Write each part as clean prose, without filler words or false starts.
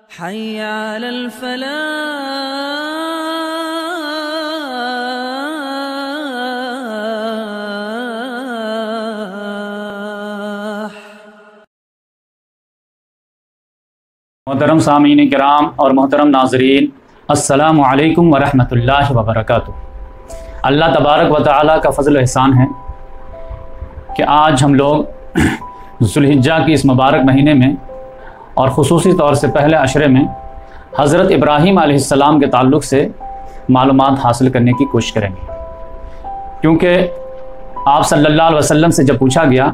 हय्य अलल फलाह। मोहतरम सामीन किराम और मोहतरम नाजरीन, अस्सलामु अलैकुम वरहमतुल्लाहि वबरकातुहू। अल्लाह तबारक व तआला का फ़ज़ल व एहसान है कि आज हम लोग ज़ुल्हिज्जा की इस मुबारक महीने में और ख़ुसूसी तौर से पहले अशरे में हज़रत इब्राहीम अलैहिस्सलाम के ताल्लुक़ से मालूमात हासिल करने की कोशिश करेंगे, क्योंकि आप सल्लल्लाहु अलैहि वसल्लम से जब पूछा गया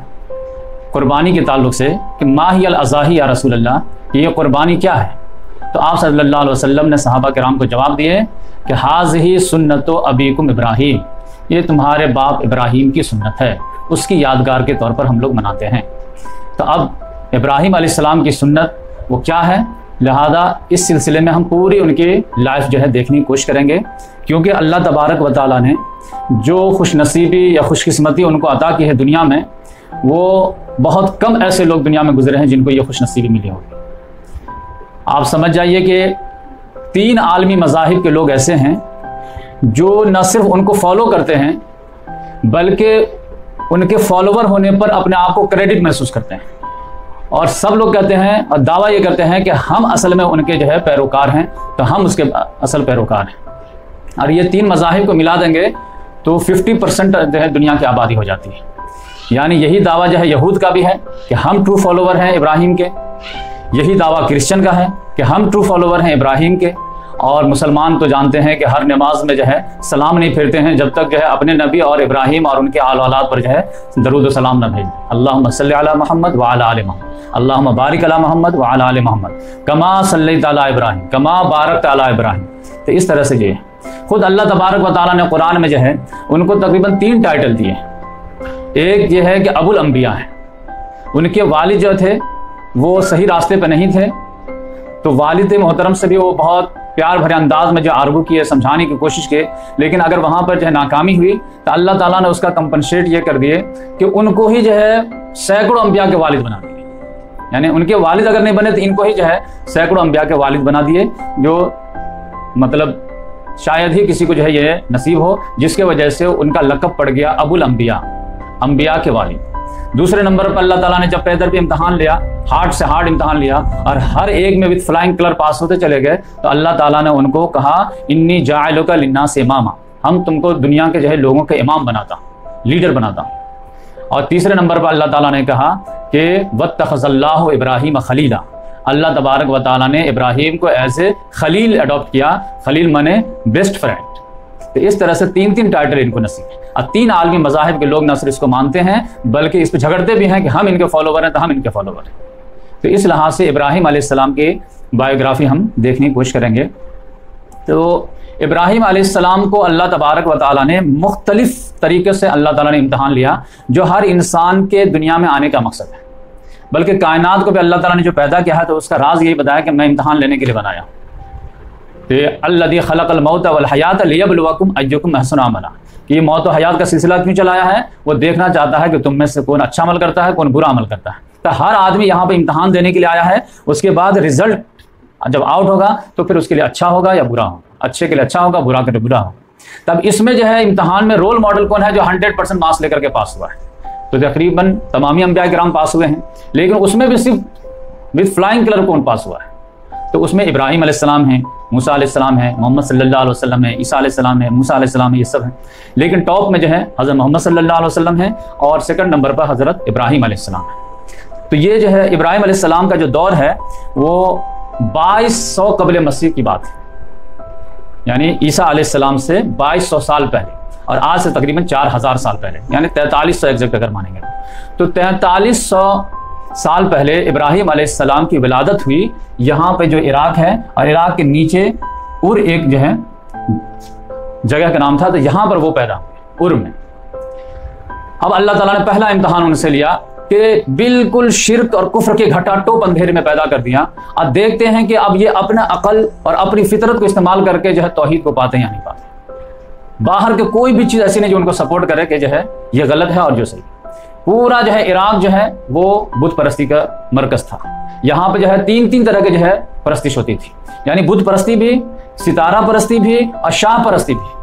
क़ुरबानी के ताल्लुक़ से कि मा हियल अज़ाही या रसूल अल्लाह, ये क़ुरबानी क्या है, तो आप सल्लल्लाहु अलैहि वसल्लम ने सहाबा किराम को जवाब दिए कि हाज़िही सुन्नतो अबीकुम इब्राहीम, ये तुम्हारे बाप इब्राहीम की सुन्नत है, उसकी यादगार के तौर पर हम लोग मनाते हैं। तो अब इब्राहीम अलैहिस्सलाम की सुन्नत वो क्या है, लिहाजा इस सिलसिले में हम पूरी उनकी लाइफ जो है देखने की कोशिश करेंगे, क्योंकि अल्लाह तबारक व तआला ने जो खुशनसीबी या खुशकिस्मती उनको अता की है दुनिया में, वो बहुत कम ऐसे लोग दुनिया में गुजरे हैं जिनको ये खुशनसीबी मिली होगी। आप समझ जाइए कि 3 आलमी मज़ाहिब के लोग ऐसे हैं जो न सिर्फ उनको फॉलो करते हैं बल्कि उनके फॉलोवर होने पर अपने आप को क्रेडिट महसूस करते हैं, और सब लोग कहते हैं और दावा ये करते हैं कि हम असल में उनके जो है पैरोकार हैं, तो हम उसके असल पैरोकार हैं। और ये 3 मज़ाहिब को मिला देंगे तो 50% जो है दुनिया की आबादी हो जाती है। यानी यही दावा जो है यहूद का भी है कि हम ट्रू फॉलोवर हैं इब्राहीम के, यही दावा क्रिश्चियन का है कि हम ट्रू फॉलोवर हैं इब्राहीम के, और मुसलमान तो जानते हैं कि हर नमाज में जो है सलाम नहीं फेरते हैं जब तक जो है अपने नबी और इब्राहीम और उनके आल औलाद पर जो है दरूद सलाम न भेजें। अल्लाहुम्मा सल्लि अला मोहम्मद व अला आले मोहम्मद, अल्लाहुम्मा बारिक अला मोहम्मद व अला आले मोहम्मद कमा सल्लैता अला इब्राहीम कमा बारकता अला इब्राहीम। तो इस तरह से ये खुद अल्लाह तबारक व तआला ने कुरान में जो है उनको तकरीबन 3 टाइटल दिए। एक ये है कि अबुल अंबिया है, उनके वालिद जो थे वो सही रास्ते पे नहीं थे, तो वालिद मोहतरम से भी वो बहुत प्यार भरे अंदाज में जो आर्गू किए, समझाने की कोशिश किए, लेकिन अगर वहाँ पर जो है नाकामी हुई तो अल्लाह ताला ने उसका कंपनसेट ये कर दिए कि उनको ही जो है सैकड़ों अंबिया के वालिद बना दिए। यानी उनके वालिद अगर नहीं बने तो इनको ही जो है सैकड़ों अंबिया के वालिद बना दिए, जो मतलब शायद ही किसी को जो है ये नसीब हो, जिसके वजह से उनका लक़ब पड़ गया अबुल अंबिया, अंबिया के वालिद। दूसरे नंबर पर अल्लाह ताला ने जब पैदर पे इम्तहान लिया, हार्ड से हार्ड इम्तहान लिया, और हर एक में विद फ्लाइंग कलर पास होते चले गए, तो अल्लाह ताला ने उनको कहा इन्नी जाइलुका लिन्नास इमामा, हम तुमको दुनिया के जो है लोगों के इमाम बनाता, लीडर बनाता। और तीसरे नंबर पर अल्लाह ताला ने कहा कि वत्तखज़ल्लाहु इब्राहीम खलीला, अल्लाह तबारक व तआला ने इब्राहीम को एज ए खलील अडॉप्ट किया, खलील माने बेस्ट फ्रेंड। तो इस तरह से 3 टाइटल इनको नसीब है। और 3 आलमी मज़ाहिब के लोग न सिर्फ इसको मानते हैं बल्कि इस पर झगड़ते भी हैं कि हम इनके फॉलोवर हैं तो हम इनके फॉलोवर हैं। तो इस लिहाज से इब्राहीम अलैहिस्सलाम की बायोग्राफी हम देखने की कोशिश करेंगे। तो इब्राहीम अलैहिस्सलाम को अल्लाह तबारक व तआला ने मुख्तलिफ तरीके से अल्लाह ताला ने इम्तहान लिया, जो हर इंसान के दुनिया में आने का मकसद है। बल्कि कायनात को भी अल्लाह ताला ने जो पैदा किया है तो उसका राज यही बताया कि मैं इम्तहान लेने के लिए बनाया। अल्लज़ी खलक़ल मौत वल हयात लियब्लुवकुम अय्युकुम अहसनु अमला, कि ये मौत और हयात का सिलसिला क्यों चलाया है, वो देखना चाहता है कि तुम में से कौन अच्छा अमल करता है, कौन बुरा अमल करता है। तो हर आदमी यहाँ पे इम्तहान देने के लिए आया है, उसके बाद रिजल्ट जब आउट होगा तो फिर उसके लिए अच्छा होगा या बुरा होगा, अच्छे के लिए अच्छा होगा, बुरा के लिए बुरा होगा। तब इसमें जो है इम्तहान में रोल मॉडल कौन है जो 100% मार्क्स लेकर के पास हुआ है, तो तकरीबन तमामी अंबिया किराम पास हुए हैं, लेकिन उसमें भी सिर्फ विद फ्लाइंग कलर कौन पास हुआ है, तो उसमें इब्राहीम अलैहिस्सलाम हैं, मूसा अलैहिस्सलाम है, मोहम्मद सल्लल्लाहु अलैहि वसल्लम है, ईसा अलैहिस्सलाम है, मूसा अलैहिस्सलाम है, ये सब हैं। लेकिन टॉप में जो है हज़रत मोहम्मद सल्लल्लाहु अलैहि वसल्लम है, और सेकंड नंबर पर हज़रत इब्राहीम अलैहिस्सलाम है। तो ये जो है इब्राहीम अलैहिस्सलाम का जो दौर है वो 2200 कबल मसीह की बात है, यानी ईसा अलैहिस्सलाम से 2200 साल पहले, और आज से तकरीबन 4000 साल पहले, यानी 4300 एग्जैक्ट अगर मानेंगे तो 4300 साल पहले इब्राहीम अलैहिस्सलाम की विलादत हुई। यहाँ पे जो इराक है, और इराक के नीचे उर एक जो है जगह का नाम था, तो यहाँ पर वो पैदा हुए उर में। अब अल्लाह ताला ने पहला इम्तहान उनसे लिया कि बिल्कुल शिर्क और कुफ्र के घटा टोप अंधेरे में पैदा कर दिया। अब देखते हैं कि अब ये अपना अकल और अपनी फितरत को इस्तेमाल करके जो है तौहीद को पाते हैं या नहीं पाते। बाहर के कोई भी चीज़ ऐसी नहीं जो उनको सपोर्ट करे कि जो है ये गलत है और जो सही। पूरा जो है इराक जो है वो बुत परस्ती का मरकज था। यहाँ पे जो है तीन तीन तरह के जो है परस्तिश होती थी, यानी बुद्ध परस्ती भी, सितारा परस्ती भी और शाह परस्ती भी।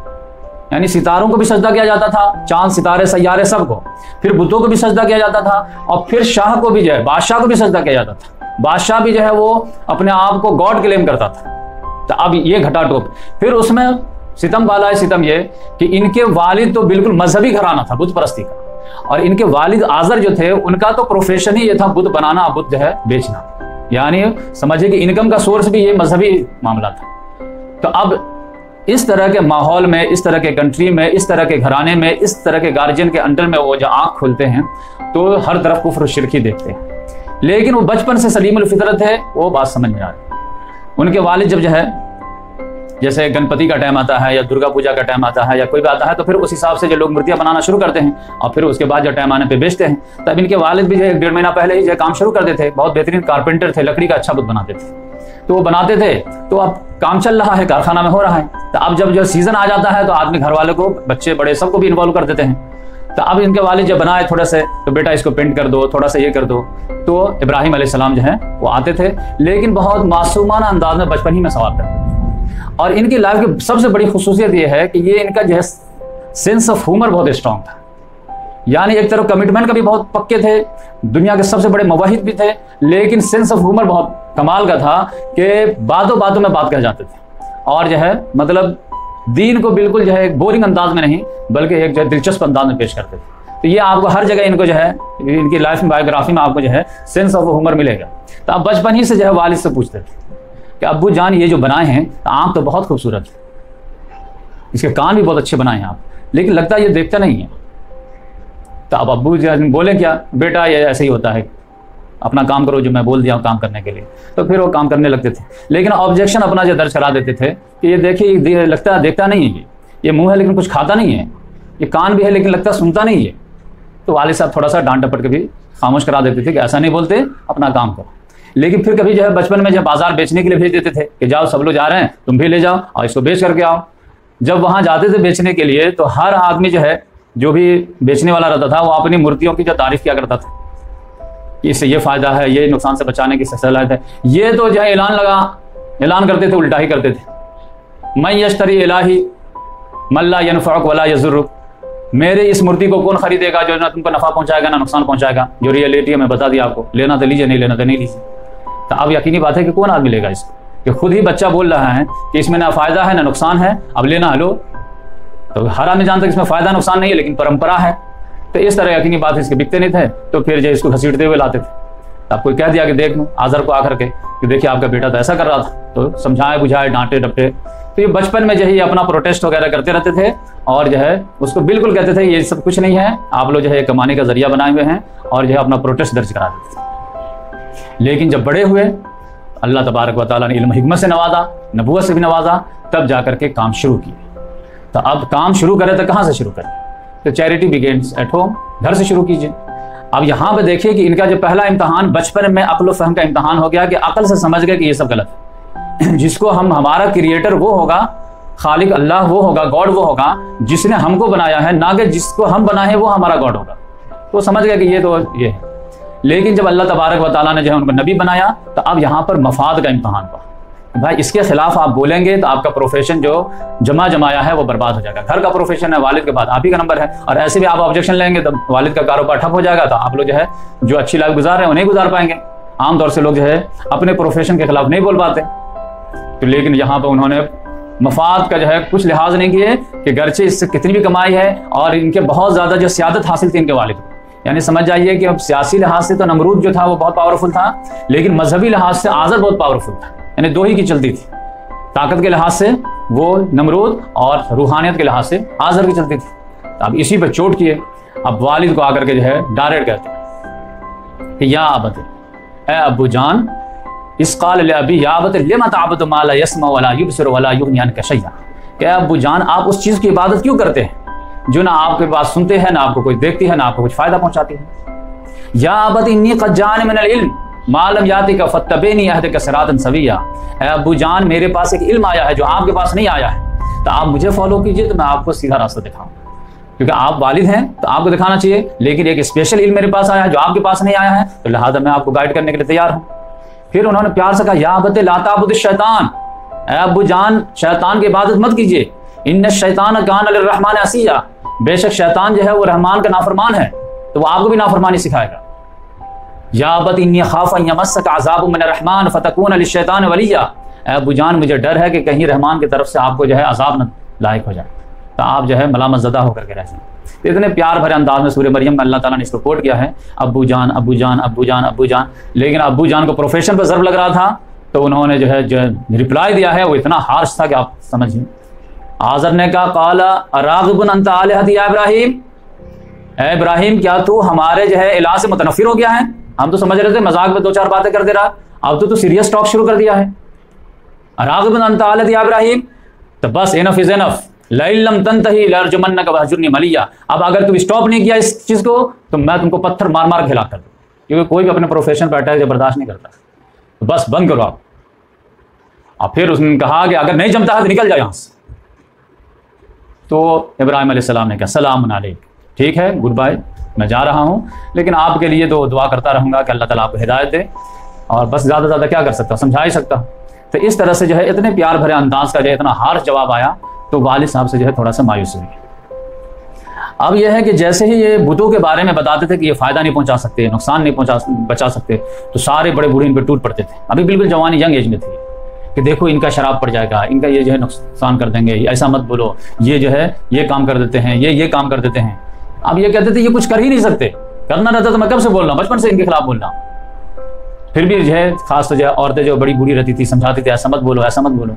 यानी सितारों को भी सजदा किया जाता था, चांद सितारे सैयारे सबको, फिर बुतों को भी सजदा किया जाता था, और फिर शाह को भी जो है, बादशाह को भी सजदा किया जाता था। बादशाह भी जो है वो अपने आप को गॉड क्लेम करता था। तो अब ये घटा टोप। फिर उसमें सितम वाला है सितम ये कि इनके वालिद तो बिल्कुल मजहबी घराना था बुत परस्ती का, और इनके वालिद आजर जो थे उनका तो प्रोफेशन ही ये था बुत बनाना, बुत जो है बेचना। यानी समझिए कि इनकम का सोर्स भी ये मजहबी मामला था। तो अब इस तरह के माहौल में, इस तरह के कंट्री में, इस तरह के घराने में, इस तरह के गार्जियन के अंडर में वो जो आंख खोलते हैं तो हर तरफ कुफ्र शिरकी देखते हैं। लेकिन वो बचपन से सलीमुल फितरत है, वो बात समझ में आ रही। उनके वालिद जब जो है जैसे गणपति का टाइम आता है या दुर्गा पूजा का टाइम आता है या कोई भी आता है तो फिर उस हिसाब से जो लोग मूर्तियां बनाना शुरू करते हैं और फिर उसके बाद जो टाइम आने पे बेचते हैं। तब इनके वालिद भी जो 1-1.5 महीना पहले ही जो काम शुरू कर देते थे। बहुत बेहतरीन कारपेंटर थे, लकड़ी का अच्छा बुत बनाते थे। तो वो बनाते थे, तो अब काम चल रहा है, कारखाना में हो रहा है। तो अब जब जो सीजन आ जाता है तो आदमी घर वाले को, बच्चे बड़े सबको भी इन्वॉल्व कर देते हैं। तो अब इनके वालिद जब बनाए थोड़ा से, तो बेटा इसको पेंट कर दो, थोड़ा सा ये कर दो। तो इब्राहिम अलैहिस्सलाम जो है वो आते थे, लेकिन बहुत मासूमाना अंदाज में बचपन ही में सवाल करते थे। और इनकी लाइफ की सबसे बड़ी खुसूसियत ये है कि ये इनका जो है सेंस ऑफ ह्यूमर बहुत स्ट्रांग था। यानी एक तरफ कमिटमेंट का भी बहुत पक्के थे, दुनिया के सबसे बड़े मुवाहिद भी थे, लेकिन सेंस ऑफ ह्यूमर बहुत कमाल का था कि बातों बातों में बात कह जाते थे। और जो है मतलब दीन को बिल्कुल जो है एक बोरिंग अंदाज में नहीं, बल्कि एक जो है दिलचस्प अंदाज में पेश करते थे। तो ये आपको हर जगह इनको जो है इनकी लाइफ में, बायोग्राफी में आपको जो है सेंस ऑफ ह्यूमर मिलेगा। तो आप बचपन ही से जो है वालिद से पूछते थे कि अब्बू जान ये जो बनाए हैं, आंख तो बहुत खूबसूरत है, इसके कान भी बहुत अच्छे बनाए हैं आप, लेकिन लगता है ये देखता नहीं है। तो अब अब्बू बोले क्या, बेटा ये ऐसे ही होता है, अपना काम करो जो मैं बोल दिया हूँ काम करने के लिए। तो फिर वो काम करने लगते थे, लेकिन ऑब्जेक्शन अपना जो दर्ज करा देते थे कि ये देखिए लगता है देखता नहीं है, ये मुंह है लेकिन कुछ खाता नहीं है, ये कान भी है लेकिन लगता सुनता नहीं है। तो वालिद साहब थोड़ा सा डांट डपट के भी खामोश करा देते थे कि ऐसा नहीं बोलते, अपना काम करो। लेकिन फिर कभी जो है बचपन में जब बाजार बेचने के लिए भेज देते थे कि जाओ सब लोग जा रहे हैं, तुम भी ले जाओ और इसको बेच करके आओ। जब वहां जाते थे बेचने के लिए तो हर आदमी जो है, जो भी बेचने वाला रहता था, वो अपनी मूर्तियों की जो तारीफ किया करता था, इससे ये फायदा है, ये नुकसान से बचाने की सलाहियत है। ये तो जो है ऐलान करते थे, उल्टा ही करते थे। मैं यश्तरी इलाही मल्ला यनफ़अक वला यज़ुरुक, मेरे इस मूर्ति को कौन खरीदेगा जो ना तुमको नफा पहुंचाएगा ना नुकसान पहुंचाएगा। जो रियलिटी है मैं बता दिया आपको, लेना तो लीजिए, नहीं लेना तो नहीं लीजिए। तो अब यकीनी बात है कि कौन आदमी लेगा इसको, कि खुद ही बच्चा बोल रहा है कि इसमें ना फायदा है ना नुकसान है, अब लेना है लो। तो हर आदमी जानता है कि इसमें फायदा नुकसान नहीं है, लेकिन परंपरा है। तो इस तरह यकीनी बात इसके बिकते नहीं थे, तो फिर जो इसको घसीटते हुए लाते थे। अब कोई कह दिया कि देख लो आजर को आकर के कि देखिए आपका बेटा तो ऐसा कर रहा था, तो समझाए बुझाए डांटे डपटे। तो ये बचपन में जो है अपना प्रोटेस्ट वगैरह करते रहते थे और जो है उसको बिल्कुल कहते थे ये सब कुछ नहीं है, आप लोग जो है कमाने का जरिया बनाए हुए हैं, और जो है अपना प्रोटेस्ट दर्ज करा देते थे। लेकिन जब बड़े हुए, अल्लाह तबारक व तआला ने इल्म हिकमत से नवाजा, नबूवत से भी नवाजा, तब जाकर के काम शुरू किए। तो अब काम शुरू करें तो कहाँ से शुरू करें? तो चैरिटी बिगिंस एट होम, घर से शुरू कीजिए। अब यहाँ पे देखिए कि इनका जो पहला इम्तहान बचपन में अक्ल व फहम का इम्तहान हो गया कि अकल से समझ गए कि ये सब गलत है। जिसको हमारा क्रिएटर वो होगा, खालिक अल्लाह वो होगा, गॉड वो होगा जिसने हमको बनाया है, ना कि जिसको हम बनाए वो हमारा गॉड होगा। तो समझ गया कि ये तो ये है। लेकिन जब अल्लाह तबारक व तआला ने जो है उनको नबी बनाया, तो अब यहाँ पर मफाद का इम्तहान हुआ। भाई इसके खिलाफ आप बोलेंगे तो आपका प्रोफेशन जो जमाया है वो बर्बाद हो जाएगा। घर का प्रोफेशन है, वालिद के बाद आप ही का नंबर है, और ऐसे भी आप ऑब्जेक्शन लेंगे तो वालिद का कारोबार ठप हो जाएगा। तो आप लोग जो है जो अच्छी लाइफ गुजार रहे हैं वो नहीं गुजार पाएंगे। आमतौर से लोग जो है अपने प्रोफेशन के खिलाफ नहीं बोल पाते। तो लेकिन यहाँ पर उन्होंने मफाद का जो है कुछ लिहाज नहीं किए कि गर्चे इससे कितनी भी कमाई है, और इनके बहुत ज्यादा जो सियादत हासिल थी इनके वालिद को। यानी समझ जाइए कि अब सियासी लिहाज से तो नमरूद जो था वो बहुत पावरफुल था, लेकिन मजहबी लिहाज से आजर बहुत पावरफुल था। यानी दो ही की चलती थी, ताकत के लिहाज से वो नमरूद और रूहानियत के लिहाज से आजर की चलती थी। अब इसी पर चोट किए। अब वालिद को आकर के जो है डायरेक्ट कहते कि या अबत, ए अब्बू जान, इस काल अबी या अबत लिमा ताबुदु मा ला यस्मा वला युबसिर वला युगनी अन्का शैया, कि अब्बू जान आप उस चीज की इबादत क्यों करते हैं जो ना आपके पास सुनते हैं, ना आपको कोई देखती है, ना आपको कुछ फायदा पहुंचाती है। या अबत इन्नी क़द जाअनी मिनल इल्म मालम याति का फत्तबीनी अहदिका सिरातन सविया, अब्बू जान मेरे पास एक इल्म आया है जो आपके पास नहीं आया है, तो आप मुझे फॉलो कीजिए तो मैं आपको सीधा रास्ता दिखाऊं। क्योंकि आप वालिद हैं तो आपको दिखाना चाहिए, लेकिन एक स्पेशल इल्म मेरे पास आया है जो आपके पास नहीं आया है, तो लिहाजा मैं आपको गाइड करने के लिए तैयार हूं। फिर उन्होंने प्यार से कहा या अबत ला ताबुद शैतान, ऐ अब्बू जान शैतान की इबादत मत कीजिए, इन्न शैतान कान लिर्रहमान असिया, बेशक शैतान जो है वो रहमान का नाफरमान है, तो वो आपको भी नाफरमानी सिखाएगा। या अबत इन्नी खाफ अन यमस्सक अज़ाबु मिन रहमान फतकून लिशैतान वलिया, ऐ अब्बू जान मुझे डर है कि कहीं रहमान की तरफ से आपको जो है अजाब न लायक हो जाए, तो आप जो है मलामत ज़दा होकर के रह जाएं। तो इतने प्यार भरे अंदाज में सूरह मरियम में अल्लाह ताला ने इसको कोट किया है, अब्बू जान अब्बू जान अब्बू जान अब्बू जान। लेकिन अब्बू जान को प्रोफेशन पर ज़र्ब लग रहा था, तो उन्होंने जो रिप्लाई दिया है वो इतना हार्श था कि आप समझिए। आज़र ने कहा काला अराग़िबुन अंत आलिहती या इब्राहीम, ए इब्राहिम क्या तू हमारे जो है इलाह से मुतनफ़िर हो गया है? हम तो समझ रहे थे मजाक में दो चार बातें कर दे रहा, अब तो तू सीरियस टॉक शुरू कर दिया है। अराग़िबुन अंत आलिहती या इब्राहीम, तो बस इनफ इज़ इनफ, लम तंतही लरजुमन्नक वहजुरनी मलिया। अब अगर तू स्टॉप नहीं किया इस चीज़ को तो मैं तुमको पत्थर मार मार हिला कर दूँ, क्योंकि कोई भी अपने प्रोफेशन पर अटैक बर्दाश्त नहीं करता, तो बस बंद करो आप। और फिर उसने कहा कि अगर नहीं जमता है तो निकल जाए यहाँ से। तो इब्राहिम अलैहिस्सलाम ने कहा सलामुन अलैक, ठीक है गुड बाय, मैं जा रहा हूँ, लेकिन आपके लिए तो दुआ करता रहूँगा कि अल्लाह ताला आपको हिदायत दे, और बस ज़्यादा से ज़्यादा क्या कर सकता, समझा ही सकता। तो इस तरह से जो है इतने प्यार भरे अंदाज का जो है इतना हार्श जवाब आया, तो वालिद साहब से जो है थोड़ा सा मायूस हुई। अब यह है कि जैसे ही ये बुतों के बारे में बताते थे कि ये फ़ायदा नहीं पहुंचा सकते, नुकसान नहीं बचा सकते, तो सारे बड़े बूढ़े इन पर टूट पड़ते थे। अभी बिल्कुल जवानी यंग एज में थी कि देखो इनका शराब पड़ जाएगा, इनका ये जो है नुकसान कर देंगे, ऐसा मत बोलो, ये जो है ये काम कर देते हैं, ये काम कर देते हैं। अब ये कहते थे ये कुछ कर ही नहीं सकते, करना रहता तो मैं कब से बोल रहा हूँ, बचपन से इनके खिलाफ बोल रहा हूँ। फिर भी जो है खास तो जो है औरतें जो बड़ी बूढ़ी रहती थी समझाती थी ऐसा मत बोलो, ऐसा मत बोलो।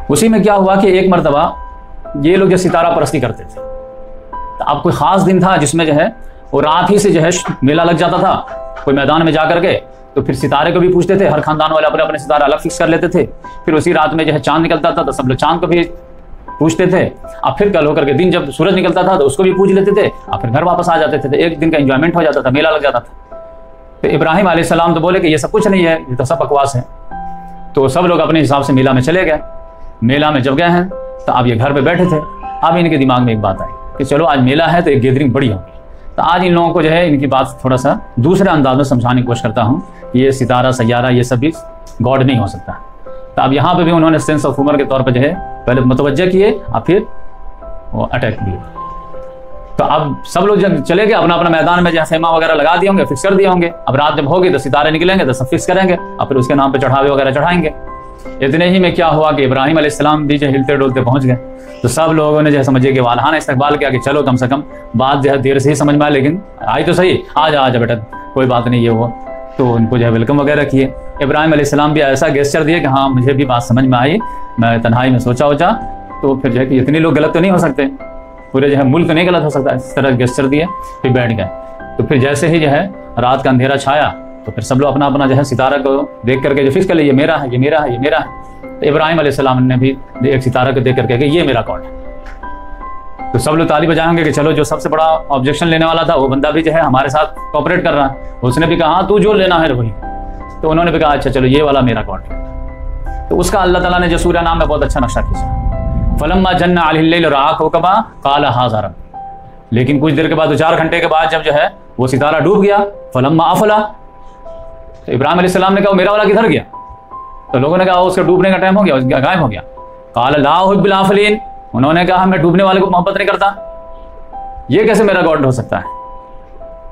उसी में क्या हुआ कि एक मरतबा ये लोग जो सितारा परस्ती करते थे, तो अब कोई ख़ास दिन था जिसमें जो है वो रात ही से जो है मेला लग जाता था कोई मैदान में जा करके, तो फिर सितारे को भी पूछते थे, हर खानदान वाले अपने अपने सितारा अलग फिक्स कर लेते थे। फिर उसी रात में जो है चांद निकलता था तो सब लोग चांद को भी पूछते थे। अब फिर कल होकर के दिन जब सूरज निकलता था तो उसको भी पूछ लेते थे, और फिर घर वापस आ जाते थे। तो एक दिन का एंजॉयमेंट हो जाता था, मेला लग जाता था। तो इब्राहिम अलैहिस्सलाम तो बोले कि ये सब कुछ नहीं है, ये तो सब बकवास है। तो सब लोग अपने हिसाब से मेला में चले गए। मेला में जब गए हैं तो अब ये घर पे बैठे थे। अब इनके दिमाग में एक बात आई कि चलो आज मेला है तो एक गैदरिंग बड़ी होगी, तो आज इन लोगों को जो है इनकी बात थोड़ा सा दूसरे अंदाज में समझाने की कोशिश करता हूँ। ये सितारा सैयारा ये सब भी गॉड नहीं हो सकता। तो अब यहाँ पे भी उन्होंने सेंस ऑफ ह्यूमर के तौर पर जो है पहले मुतवज्जह किए और फिर वो अटैक किए। तो अब सब लोग जब चले गए अपना अपना मैदान में जहाँ खेमा वगैरह लगा दिए होंगे, फिक्स कर दिए होंगे। अब रात जब होगी तो सितारे निकलेंगे तो सब फिक्स करेंगे और फिर उसके नाम पे चढ़ावे वगैरह चढ़ाएंगे। इतने ही में क्या हुआ कि इब्राहिम अलैहिस्सलाम भी जो हिलते डोलते पहुंच गए। तो सब लोगों ने जो समझिए कि वालहाना इस्तकबाल किया कि चलो कम से कम बात जो है देर से ही समझ में आए, लेकिन आई तो सही, आ जा बेटा कोई बात नहीं, ये वो। तो उनको जो है वेलकम वगैरह किए। इब्राहिम अलैहिस्सलाम भी ऐसा गेस्चर दिए कि हाँ मुझे भी बात समझ में आई, मैं तन्हाई में सोचा। तो फिर जो है कि इतने लोग गलत तो नहीं हो सकते, पूरे जो है मुल्क नहीं गलत हो सकता, इस तरह गेस्चर दिए। फिर बैठ गए। तो फिर जैसे ही जो है रात का अंधेरा छाया तो फिर सब लोग अपना अपना जो है सितारा को देख करके जो फिक्स कर लिए, ये मेरा है, ये मेरा है, ये मेरा है। तो इब्राहिम अलैहिस्सलाम ने भी एक सितारा को देख करके कि ये मेरा गॉड है। तो सब लोग ताली बजाएंगे कि चलो जो सबसे बड़ा ऑब्जेक्शन लेने वाला था वो बंदा भी जो है हमारे साथ कोऑपरेट कर रहा है। उसने भी कहा तू जो लेना है वही। तो उन्होंने भी कहा अच्छा चलो ये वाला मेरा गॉड है। तो उसका अल्लाह ताला ने जो सूर्य नाम में बहुत अच्छा नक्शा खींचा। फलम्मा जन्ना अलैहिल लैल रआ कौकबा काला हाज़ा रब्बी। लेकिन कुछ देर के बाद 4 घंटे के बाद जब जो है वो सितारा डूब गया, फलम्मा अफला, तो इब्राहिम अलैहिस्सलाम ने कहा मेरा वाला किधर गया? तो लोगों ने कहा उसका डूबने का टाइम हो गया, गायब हो गया। काला ला हुब्बिल आफलीन, उन्होंने कहा मैं डूबने वाले को मोहब्बत नहीं करता, ये कैसे मेरा गॉड हो सकता है?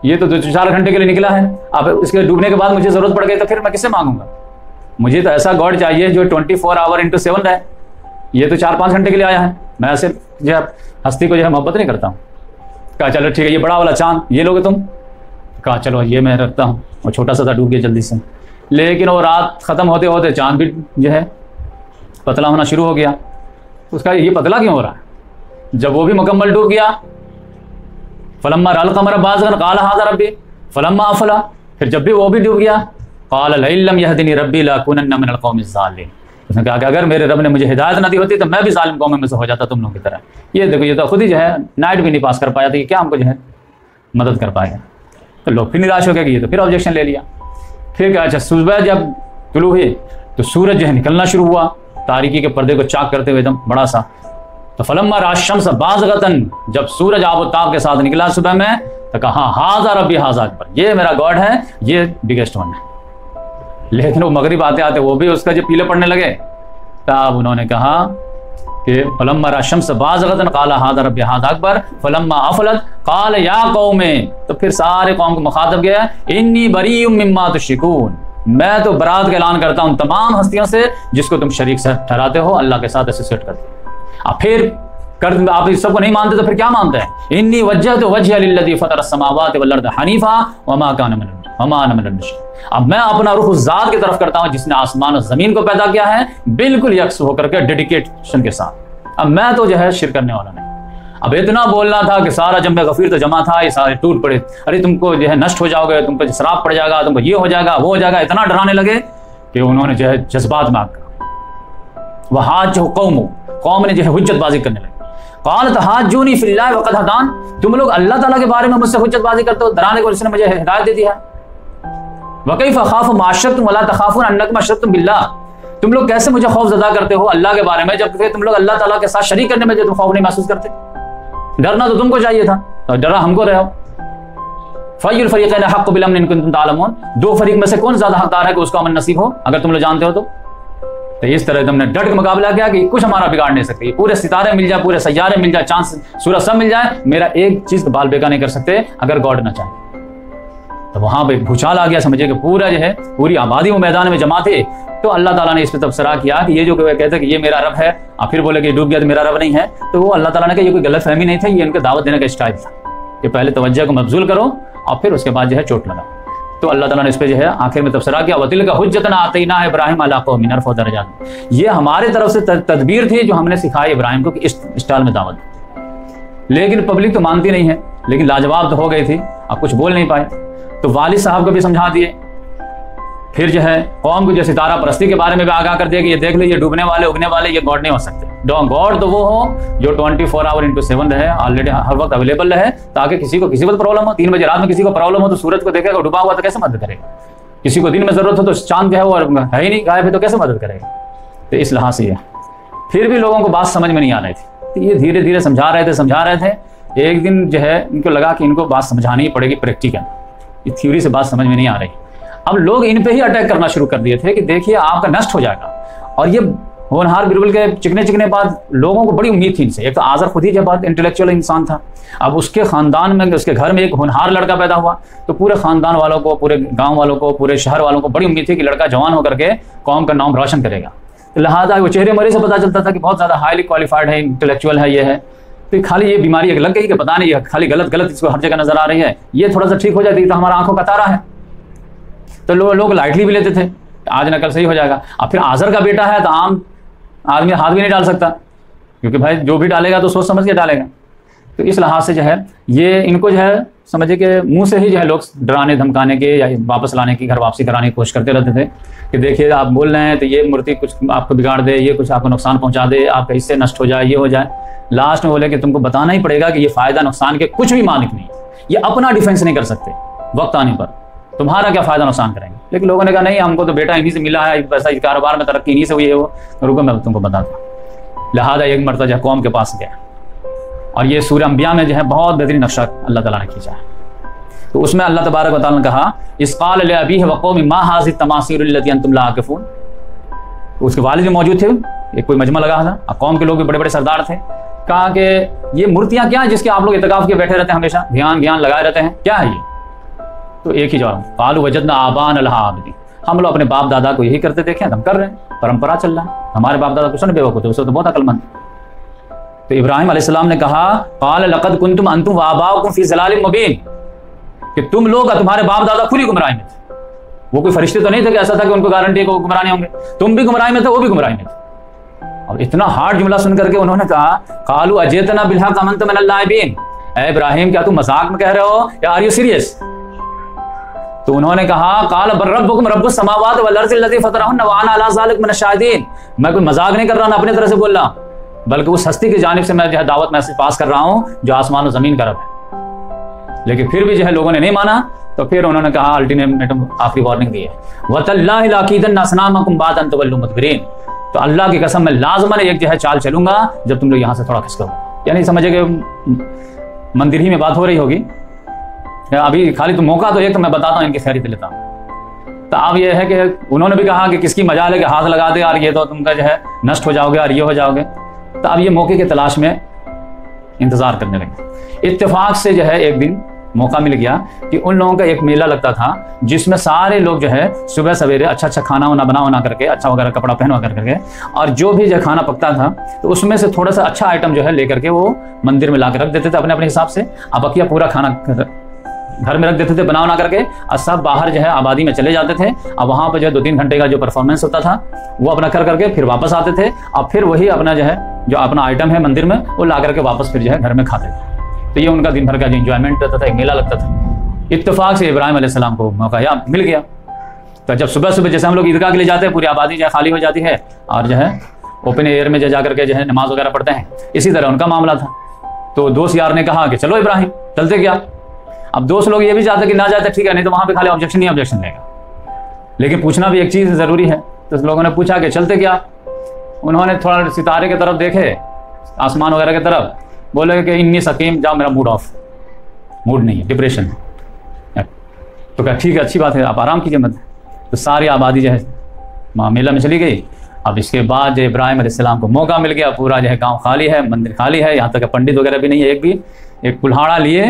ये तो 4 घंटे के लिए निकला है, अब इसके डूबने के बाद मुझे जरूरत पड़ गई तो फिर मैं किससे मांगूंगा? मुझे तो ऐसा गॉड चाहिए जो 24 आवर इंटू 7 रहे। ये तो 4-5 घंटे के लिए आया है, मैं ऐसे जो है हस्ती को जो है मोहब्बत नहीं करता हूँ। कहा चलो ठीक है, ये बड़ा वाला चांद ये लोगे तुम? कहा चलो ये मैं रखता हूँ। और छोटा सा था, डूब गया जल्दी से। लेकिन वो रात ख़त्म होते होते चांद भी जो है पतला होना शुरू हो गया। उसका ये पतला क्यों हो रहा है? जब वो भी मुकम्मल डूब गया, फलम्मा रअल क़मर बाज़िग़न क़ाला हाज़ा रब्बी फलम्मा अफ़ला, फिर जब भी वो भी डूब गया, क़ाला लइन लम यहदिनी रब्बी लअकूनन्ना मिनल क़ौमिज़ ज़ालिमीन। उसने कहा कि अगर मेरे रब ने मुझे हिदायत न दी होती तो मैं भी ज़ालिम कौम में से हो जाता तुम लोगों की तरह। ये देखो, ये तो खुद ही जो है नाइट भी नहीं पास कर पाया था कि क्या हमको जो है मदद कर पाएगा। तो लोग फिर निराश हो गए कि ये तो फिर ऑब्जेक्शन ले लिया। फिर क्या, अच्छा सुबह जब तुलू हुई तो सूरज जो है निकलना शुरू हुआ, तारीकी के पर्दे को चाक करते हुए एकदम बड़ा सा। तो फलम्मा राशम्स बाज़गतन, जब सूरज आबोताब के साथ निकला सुबह में तो कहा हाज़ा रब्बी हाज़ा अकबर, ये मेरा गॉड है, ये बिगेस्ट वन है। लेकिन वो मगरिब आते आते वो भी उसका जब पीले पड़ने लगे, तब उन्होंने कहा कि फलम्मा रशम्स बाज़गतन क़ाला हाज़ा रब्बी हाज़ा अकबर फलम्मा अफ़लत क़ाल या कौमे, तो फिर सारे कौम को मुखातब किया, इन्नी बरीउम मिम्मा तुश्रिकून, मैं तो बरात का ऐलान करता हूँ तमाम हस्तियों से जिसको तुम शरीक से ठहराते हो, अल्लाह के साथ एसोसिएट करते हो। अब फिर कर आप इस सबको नहीं मानते तो फिर क्या मानते हैं? इन्नी वज्जहतु वजहिया लिल्लज़ी फ़तरा अस्समावाति वल अर्द हनीफ़ा वमा काना मिनल मुशरिकीन, अब मैं अपना रुख उस ज़ात की तरफ करता हूँ जिसने आसमान और ज़मीन को पैदा किया है बिल्कुल यकस होकर के डेडिकेशन के साथ। अब मैं तो जो है शिरक करने वाला नहीं। अब इतना बोलना था कि सारा जम्मे गफीर तो जमा था, ये सारे टूट पड़े, अरे तुमको जो है नष्ट हो जाओगे, तुमको शराब पड़ जाएगा, तुमको ये हो जाएगा वो हो जाएगा, इतना डराने लगे कि उन्होंने जो है जज्बात में आकर वह हाथ जो कौम ने जो है हुज्जतबाजी करने लगी। क़ाल तहाज्जूनी फ़िल्लाहि वक़द हदान, तुम लोग अल्लाह ताला के बारे में मुझसे हुज्जतबाजी करते हो, डराने को जिसने मुझे हिदायत दे दी है। वकैफ़ अख़ाफ़ु मा अशरक्तुम वला तख़ाफ़ून अन्नकुम अशरक्तुम बिल्लाह, तुम लोग कैसे मुझे खौफ ज़दा करते हो अल्लाह के बारे में जबकि तुम लोग अल्लाह ताला के साथ शरीक करने में जो तुम खौफ नहीं महसूस करते। डरना तो तुमको चाहिए था, तो डरा हमको रहे हो। फ़य्युल फ़रीक़ैन अहक़्क़ु बिल अम्न इन कुंतुम तालमून, दो फरीक में से कौन ज्यादा हकदार है कि उसको अमन नसीब हो, अगर तुम लोग जानते हो तो इस तरह तुमने डट के मुकाबला किया कि कुछ हमारा बिगाड़ नहीं सकती, पूरे सितारे मिल जाए, पूरे सैयारे मिल जाए, चांद सूरज सब मिल जाए, मेरा एक चीज का बाल बेका नहीं कर सकते अगर गॉड ना चाहे। तो वहां पे भूचाल आ गया, समझिए कि पूरा जो है पूरी आबादी वो मैदान में जमा थे। तो अल्लाह ताला ने इस पर तबसरा किया कि ये जो कहते हैं कि ये मेरा रब है, और फिर बोले कि डूब गया तो मेरा रब नहीं है, तो वो अल्लाह ताला ने कहा ये कोई गलत फहमी नहीं था, ये इनके दावत देने का स्टाइल था कि पहले तवज्जो को मबजूल करो और फिर उसके बाद जो है चोट लगा। तो अल्लाह ताला ने इस पे जो है आखिर में तबसरा किया, वतिलका हुज्जतना आतैना इब्राहीम अला कौमी नरफ़उ दरजात, ये हमारे तरफ से तदबीर थी जो हमने सिखाई इब्राहिम को कि इस स्टाइल में दावत। लेकिन पब्लिक तो मानती नहीं है, लेकिन लाजवाब तो हो गई थी, अब कुछ बोल नहीं पाए। तो वालिद साहब को भी समझा दिए, फिर जो है कौम को जो सितारा परस्ती के बारे में भी आगाह कर दिया कि ये देख लो ये डूबने वाले उगने वाले ये गॉड नहीं हो सकते। गॉड तो वो हो जो 24 आवर इंटू 7 रहे, ऑलरेडी हर वक्त अवेलेबल रहे, ताकि किसी को प्रॉब्लम हो, 3 बजे रात में किसी को प्रॉब्लम हो तो सूरज को देखेगा डूबा हुआ तो कैसे मदद करेगा, किसी को दिन में जरूरत हो तो चांद जो है वो है ही नहीं, गायब है तो कैसे मदद करेगा। तो इस लिहाज से फिर भी लोगों को बात समझ में नहीं आ रही थी, तो ये धीरे धीरे समझा रहे थे। एक दिन जो है इनको लगा कि इनको बात समझानी ही पड़ेगी प्रैक्टिकल, ये थ्योरी से बात समझ में नहीं आ रही। अब लोग इन पे ही अटैक करना शुरू कर दिए थे कि देखिए आपका नष्ट हो जाएगा। और ये होनहार बिरबल के चिकने बाद लोगों को बड़ी उम्मीद थी इनसे। एक तो आज़र खुद ही जब बहुत इंटेलेक्चुअल इंसान था, अब उसके खानदान में उसके घर में एक होनहार लड़का पैदा हुआ, तो पूरे खानदान वालों को, पूरे गांव वालों को, पूरे शहर वालों को बड़ी उम्मीद थी कि लड़का जवान होकर के कौम का नाम रोशन करेगा। तो लिहाजा वो चेहरे मरे से पता चलता था कि बहुत ज़्यादा हाईली क्वालिफाइड है, इंटेलेक्चुअल है, ये है। तो खाली ये बीमारी एक लग गई कि पता नहीं है खाली गलत इसको हर जगह नजर आ रही है, ये थोड़ा सा ठीक हो जाती तो हमारा आंखों का तारा है, तो लोग लाइटली भी लेते थे, आज न कल सही हो जाएगा। अब फिर आज़र का बेटा है तो आम आदमी हाथ भी नहीं डाल सकता, क्योंकि भाई जो भी डालेगा तो सोच समझ के डालेगा। तो इस लिहाज से जो है ये इनको जो है समझिए कि मुंह से ही जो है लोग डराने धमकाने के या वापस लाने की, घर वापसी कराने की कोशिश करते रहते थे कि देखिए आप बोल रहे हैं तो ये मूर्ति कुछ आपको बिगाड़ दे, ये कुछ आपको नुकसान पहुंचा दे, आपका हिस्से नष्ट हो जाए, ये हो जाए। लास्ट में बोले कि तुमको बताना ही पड़ेगा कि ये फायदा नुकसान के कुछ भी मालिक नहीं, ये अपना डिफेंस नहीं कर सकते, वक्त आने पर तुम्हारा क्या फायदा नुकसान करेंगे। लेकिन लोगों ने कहा नहीं, हमको तो बेटा इन्हीं से मिला है, पैसा इस कारोबार में तरक्की इन्हीं से हुई है, वो रुको मैं तुमको बताता। लिहाजा एक मरतबा जो है कौम के पास गया, और ये सूरह अंबिया में जो है बहुत बेहतरीन नक्शा अल्लाह ताला ने खींचा है। तो उसमें अल्लाह तबारक व तआला ने कहा इस क़ाल लिअबीहि व क़ौमिही मा हाज़िहि तमासीलु अल्लती अंतुम लहा आकिफ़ून। उसके वालिद भी मौजूद थे, एक कोई मजमा लगा था, और कौम के लोग भी बड़े बड़े सरदार थे। कहा कि ये मूर्तियां क्या है जिसके आप लोग इत्तिकाफ़ के बैठे रहते हैं, हमेशा ध्यान लगाए रहते हैं, क्या है ये? तो एक ही जवाब, क़ालू वजदना आबाअना लहा आबिदीन, हम लोग अपने बाप दादा को यही करते देखे, हम कर रहे हैं, परंपरा चल रहा है, हमारे बाप दादा कुछ नहीं बेवकूफ़ थे, उससे तो बहुत अक्लमंद। तो इब्राहिम अलैहिस्सलाम ने कहा क़ाल लक़द कुंतुम अंतुम व आबाउकुम फ़ी ज़लालिम मुबीन, कि तुम लोग तुम्हारे बाप दादा खुली गुमराही में थे। वो कोई फरिश्ते तो नहीं थे कि ऐसा था कि उनको गारंटी है कि वो गुमराह नहीं होंगे, तुम भी गुमराही में थे, वो भी गुमराही में थे। और इतना हार्ड जुमला सुन करके उन्होंने कहा क़ालू अजीतना बिल हक़्क़ि अम अंत मिनल लाइबीन, ऐ इब्राहिम क्या तुम मजाक में कह रहे हो या आर यू सीरियस? तो उन्होंने कहा क़ाल बल रब्बुकुम रब्बुस समावाति वल अर्ज़ि अल्लज़ी फ़तरहुन्ना व अना अला ज़ालिक मिनश शाहिदीन, मैं कोई मजाक नहीं कर रहा, ना अपनी तरह से बोल रहा, बल्कि उस हस्ती की जानिब से मैं जो है दावत मैसेज पास कर रहा हूँ जो आसमान और ज़मीन का रब है। लेकिन फिर भी जो है लोगों ने नहीं माना, तो फिर उन्होंने कहा अल्टीमेटम आखिरी वार्निंग दी है, वतल्लाहि लअकीदन्ना असनामकुम बाद अन तुवल्लू मुदबिरीन, तो अल्लाह की कसम मैं लाज़िमन एक जो है चाल चलूंगा जब तुम लोग यहाँ से थोड़ा खिसको। यानी समझे कि मंदिर ही में बात हो रही होगी, अभी खाली तो मौका तो एक तो मैं बताता हूँ, इनकी खैरियत लेता हूँ। तो अब ये है कि उन्होंने भी कहा कि किसकी मजाल है कि हाथ लगा दे और ये तो तुमका जो है नष्ट हो जाओगे और ये हो जाओगे। तो अब ये मौके की तलाश में इंतजार करने लगे। इत्तेफाक से जो है एक दिन मौका मिल गया कि उन लोगों का एक मेला लगता था जिसमें सारे लोग जो है सुबह सवेरे अच्छा अच्छा खाना वाना बना करके, अच्छा वगैरह कपड़ा पहन वगैरह करके, और जो भी जो खाना पकता था तो उसमें से थोड़ा सा अच्छा आइटम जो है लेकर के वो मंदिर में ला कर रख देते थे अपने अपने हिसाब से। अब बकिया पूरा खाना घर में रख देते थे बना करके, और सब बाहर जो है आबादी में चले जाते थे। अब वहाँ पर जो है 2-3 घंटे का जो परफॉर्मेंस होता था वो अपना कर करके फिर वापस आते थे, और फिर वही अपना जो है जो अपना आइटम है मंदिर में वो ला करके वापस फिर जो है घर में खाते थे। तो ये उनका दिन भर का जो इंजॉयमेंट रहता था, एक मेला लगता था। इत्तेफाक से इब्राहिम अलैहिस्सलाम को मौका मिल गया। तो जब सुबह सुबह जैसे हम लोग ईदगाह के लिए जाते हैं, पूरी आबादी जो है खाली हो जाती है और जो है ओपन एयर में जा करके जो है नमाज वगैरह पढ़ते हैं, इसी तरह उनका मामला था। तो दोस्त यार ने कहा कि चलो इब्राहिम चलते क्या। अब दोस्त लोग ये भी चाहते कि ना जाते ठीक है, नहीं तो वहाँ पे खाली ऑब्जेक्शन ही ऑब्जेक्शन लेगा, लेकिन पूछना भी एक चीज़ ज़रूरी है। तो लोगों ने पूछा कि चलते क्या। उन्होंने थोड़ा सितारे की तरफ देखे, आसमान वगैरह की तरफ, बोले कि इन्नी सकीम, जाओ मेरा मूड नहीं है, डिप्रेशन है। तो क्या ठीक है, अच्छी बात है, आप आराम कीजिए मत। तो सारी आबादी जो है मेला में चली गई। अब इसके बाद जो इब्राहिम अलैहिस्सलाम को मौका मिल गया, पूरा जो है गांव खाली है, मंदिर खाली है, यहाँ तक पंडित वगैरह भी नहीं है, एक कुल्हाड़ा लिए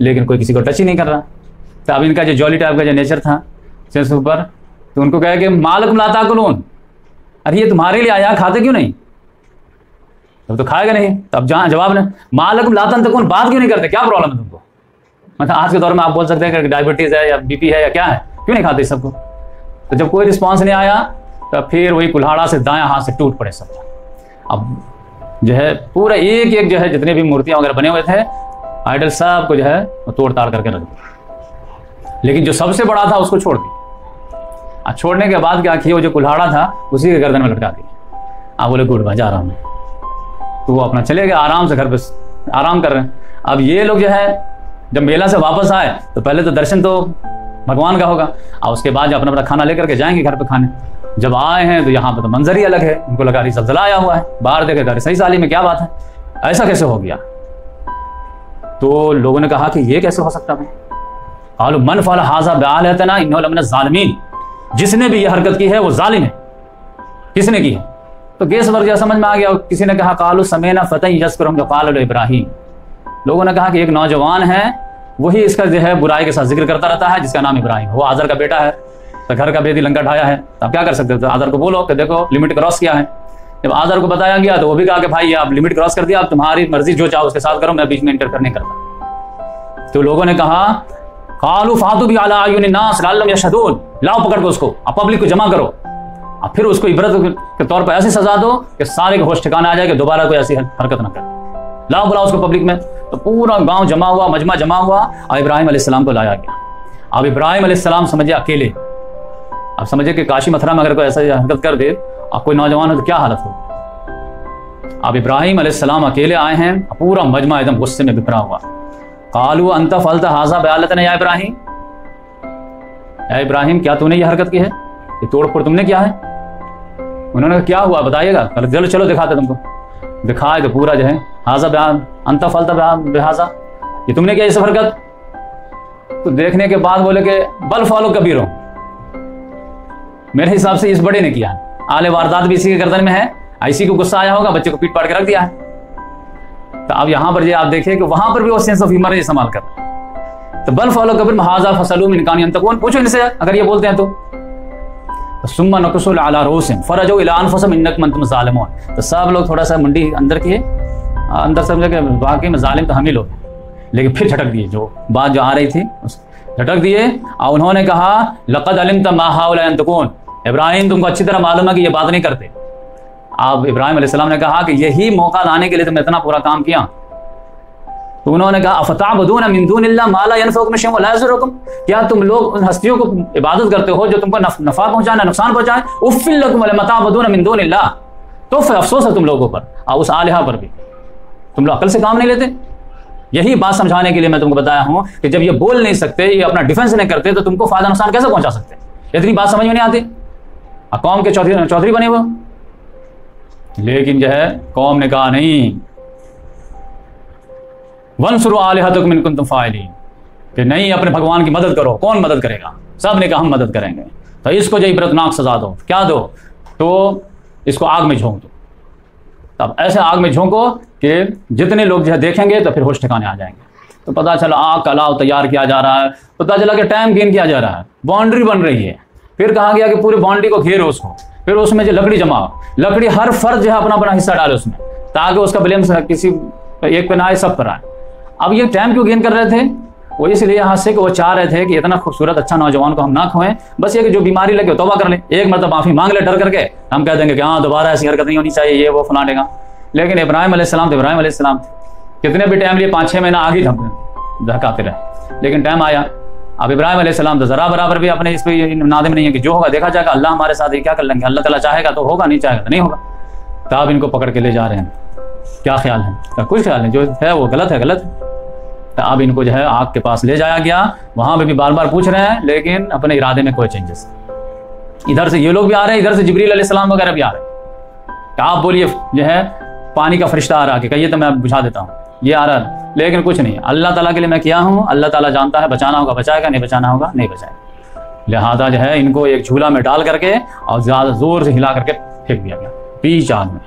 लेकिन कोई किसी को टच ही नहीं कर रहा। तो अब इनका जो जॉली टाइप का जो नेचर था सिर ऊपर, तो उनको कहे कि मालकुम ला ताकुलून, अरे ये तुम्हारे लिए आया, खाते क्यों नहीं। तब तो खाएगा नहीं। तब जहाँ जवाब ने मालकुम ला तंतकुन, बात क्यों नहीं करते, क्या प्रॉब्लम है तुमको। मतलब आज के दौर में आप बोल सकते हैं कि डायबिटीज़ है या बीपी है या क्या है, क्यों नहीं खाते सबको। तो जब कोई रिस्पॉन्स नहीं आया तो फिर वही कुल्हाड़ा से दायां हाथ से टूट पड़े सब। अब जो है पूरा एक एक जो है जितने भी मूर्तियाँ वगैरह बने हुए थे आइडल, सब को जो है तोड़ ताड़ करके रख दिया, लेकिन जो सबसे बड़ा था उसको छोड़ दिया। छोड़ने के बाद क्या किया, वो जो कुल्हाड़ा था उसी के गर्दन में लटका दिया। आप बोले गुड भाई जा रहा हूँ, तो वो अपना चले गए आराम से, घर पे आराम कर रहे हैं। अब ये लोग जो है जब मेला से वापस आए तो पहले तो दर्शन तो भगवान का होगा, और उसके बाद अपना अपना खाना लेकर के जाएंगे घर पे खाने। जब आए हैं तो यहाँ पे तो मंजर ही अलग है, उनको लगा रही ज़लज़ला आया हुआ है, बाहर देखे घर सही साली में, क्या बात है, ऐसा कैसे हो गया। तो लोगों ने कहा कि ये कैसे हो सकता है। कालू मन फअल हाज़ा बिआलिहतिना इन्नहु लमिन ज़ालिमीन, जिसने भी ये हरकत की है वो जालिम है। किसने की है, तो गैस वर्ग समझ में आ गया। किसी ने कहा कालू समेना फतन यज़कुरुहुम क़ाल इब्राहीम, लोगों ने कहा कि एक नौजवान है वही इसका जो है बुराई के साथ जिक्र करता रहता है, जिसका नाम इब्राहिम, वो आज़र का बेटा है, तो घर का बेदी लंका ढाया है। तो आप क्या कर सकते हो, तो आज़र को बोलो कि देखो लिमिट क्रॉस किया है। जब आज़र को बताया गया तो वो भी कहा कि भाई आप लिमिट क्रॉस कर दिया, आप तुम्हारी मर्जी जो चाहो उसके साथ करो, मैं बीच में इंटरफेयर नहीं करता। तो लोगों ने कहा कालू फातू भी अला अयुनिन नास लअल्लहुम यशहदून, लाओ पकड़ दो उसको, आप पब्लिक को जमा करो, और फिर उसको इबरत के तौर पर ऐसी सजा दो कि सारे के होश ठिकाना आ जाए कि दोबारा कोई ऐसी हरकत ना करे। लाओ बुलाओ उसको पब्लिक में। तो पूरा गांव जमा हुआ, मजमा जमा हुआ, और इब्राहिम अलैहिस्सलाम को लाया गया। अब इब्राहिम अलैहिस्सलाम समझे अकेले, अब समझे कि काशी मथुरा में अगर कोई ऐसा हरकत कर दे और कोई नौजवान हो तो क्या हालत हो। अब इब्राहिम अलैहिस्सलाम अकेले आए हैं, पूरा मजमा एकदम गुस्से में बिखरा हुआ। कालू अंत फलता हाज़ा बिआलिहतिना या इब्राहिम, या इब्राहिम क्या तूने ये हरकत की है, ये तोड़ फोड़ तुमने किया है। उन्होंने कहा क्या हुआ बताइएगा, चलो चलो दिखाते तुमको। दिखाए तो पूरा जो है हाज़ा अंत फलता बिहाज़ा, ये तुमने किया ये सब हरकत। तो देखने के बाद बोले कि बल फॉलो कबीरो, मेरे हिसाब से इस बड़े ने किया, आले वारदात भी इसी के गर्दन में है, इसी को गुस्सा आया होगा, बच्चे को पीट पाट के रख दिया है। तो अब यहाँ पर ये आप देखिए कि वहां पर भी वो सेंस ऑफ ह्यूमर इस्तेमाल कर। तो बल फॉलो कबीर हाज़ा फसलूम इनकानी अंतकून, पूछो इनसे अगर ये बोलते हैं तो। सुम्मा नकुसुल अला रूसिम फरजू इला अनफुसिहिम इन्नकुम अंतुम ज़ालिमून, तो सब लोग थोड़ा सा मुंडी अंदर किए, अंदर समझे कि वाकई में जालिम तो हम ही लोग, लेकिन फिर झटक दिए, जो बात जो आ रही थी झटक दिए। और उन्होंने कहा लक़द अलिमता मा हाउला यंतकून, इब्राहिम तुमको अच्छी तरह मालूम है कि ये बात नहीं करते। अब इब्राहिम अलैहिस्सलाम ने कहा कि यही मौका लाने के लिए तुमने इतना पूरा काम किया। तो उन्होंने कहा अफताबुदून मिन दूनिल्लाह मा ला यनफउकुम शैअन व ला यज़ुरुकुम, क्या तुम लोग उन हस्तियों को इबादत करते हो जो तुमको नफा पहुंचाए नुकसान पहुंचाए। उफ़्फ़िल लकुम व लिमा ताबुदून मिन दूनिल्लाह, तो फिर अफसोस है तुम लोगों पर और उस आलिहा पर भी, तुम लोग अकल से काम नहीं लेते। यही बात समझाने के लिए मैं तुमको बताया हूं कि जब ये बोल नहीं सकते, ये अपना डिफेंस नहीं करते, तो तुमको फायदा नुकसान कैसे पहुंचा सकते। इतनी बात समझ में नहीं आती, कौम के चौधरी बने हुए। लेकिन जो है कौम ने कहा नहीं, वंसुरु आलिहतकुम इन कुंतुम फाइलीन, कि नहीं अपने भगवान की मदद करो। कौन मदद करेगा? सब ने कहा हम मदद करेंगे। तो इसको जो इबरतनाक सजा दो। क्या दो? तो इसको आग में झोंक दो। तब ऐसे आग में झोंको कि जितने लोग जो है देखेंगे तो फिर होश ठिकाने आ जाएंगे। तो पता चला आग का अलाव तैयार किया जा रहा है, पता चला कि टाइम गेन किया जा रहा है, बाउंड्री बन रही है। फिर कहा गया कि पूरी बाउंड्री को घेरो उसको, फिर उसमें जो लकड़ी जमाओ, लकड़ी हर फर्द जो है अपना अपना हिस्सा डाले उसमें, ताकि उसका ब्लेम किसी एक पे ना आए, सब पर आए। अब ये टाइम क्यों गेन कर रहे थे? वो इसलिए यहाँ से कि वो चाह रहे थे कि इतना खूबसूरत अच्छा नौजवान को हम ना खोएं, बस ये कि जो बीमारी लगे तौबा कर ले, एक मतलब माफी मांग ले डर करके, हम कह देंगे कि हाँ दोबारा ऐसी हरकत नहीं होनी चाहिए, ये वो फला देगा। लेकिन इब्राहिम अलैहिस्सलाम कितने भी टाइम लिए 5-6 महीना आगे धकाते रहे, लेकिन टाइम आया। अब इब्राहिम अलैहिस्सलाम तो जरा बराबर भी अपने इस पे नादिम नहीं है कि जो होगा देखा जाएगा, अल्लाह हमारे साथ ये क्या कर लेंगे, अल्लाह ताला चाहेगा तो होगा, नहीं चाहेगा तो नहीं होगा। तब इनको पकड़ के ले जा रहे हैं। क्या ख्याल है? तो कुछ ख्याल नहीं, जो है वो गलत है, गलत। तो अब इनको जो है आग के पास ले जाया गया। वहां पे भी बार बार पूछ रहे हैं, लेकिन अपने इरादे में कोई चेंजेस। इधर से ये लोग भी आ रहे हैं, इधर से जिब्रील अलैहिस्सलाम वगैरह भी आ रहे हैं। तो आप बोलिए जो है पानी का फरिश्ता आ रहा है कि कहिए तो मैं बुझा देता हूँ, ये आ रहा है, लेकिन कुछ नहीं। अल्लाह ताला के लिए मैं किया हूँ, अल्लाह ताला जानता है, बचाना होगा बचाएगा, नहीं बचाना होगा नहीं बचाएगा। लिहाजा जो है इनको एक झूला में डाल करके और ज्यादा जोर से हिला करके फेंक दिया गया बीच आग में।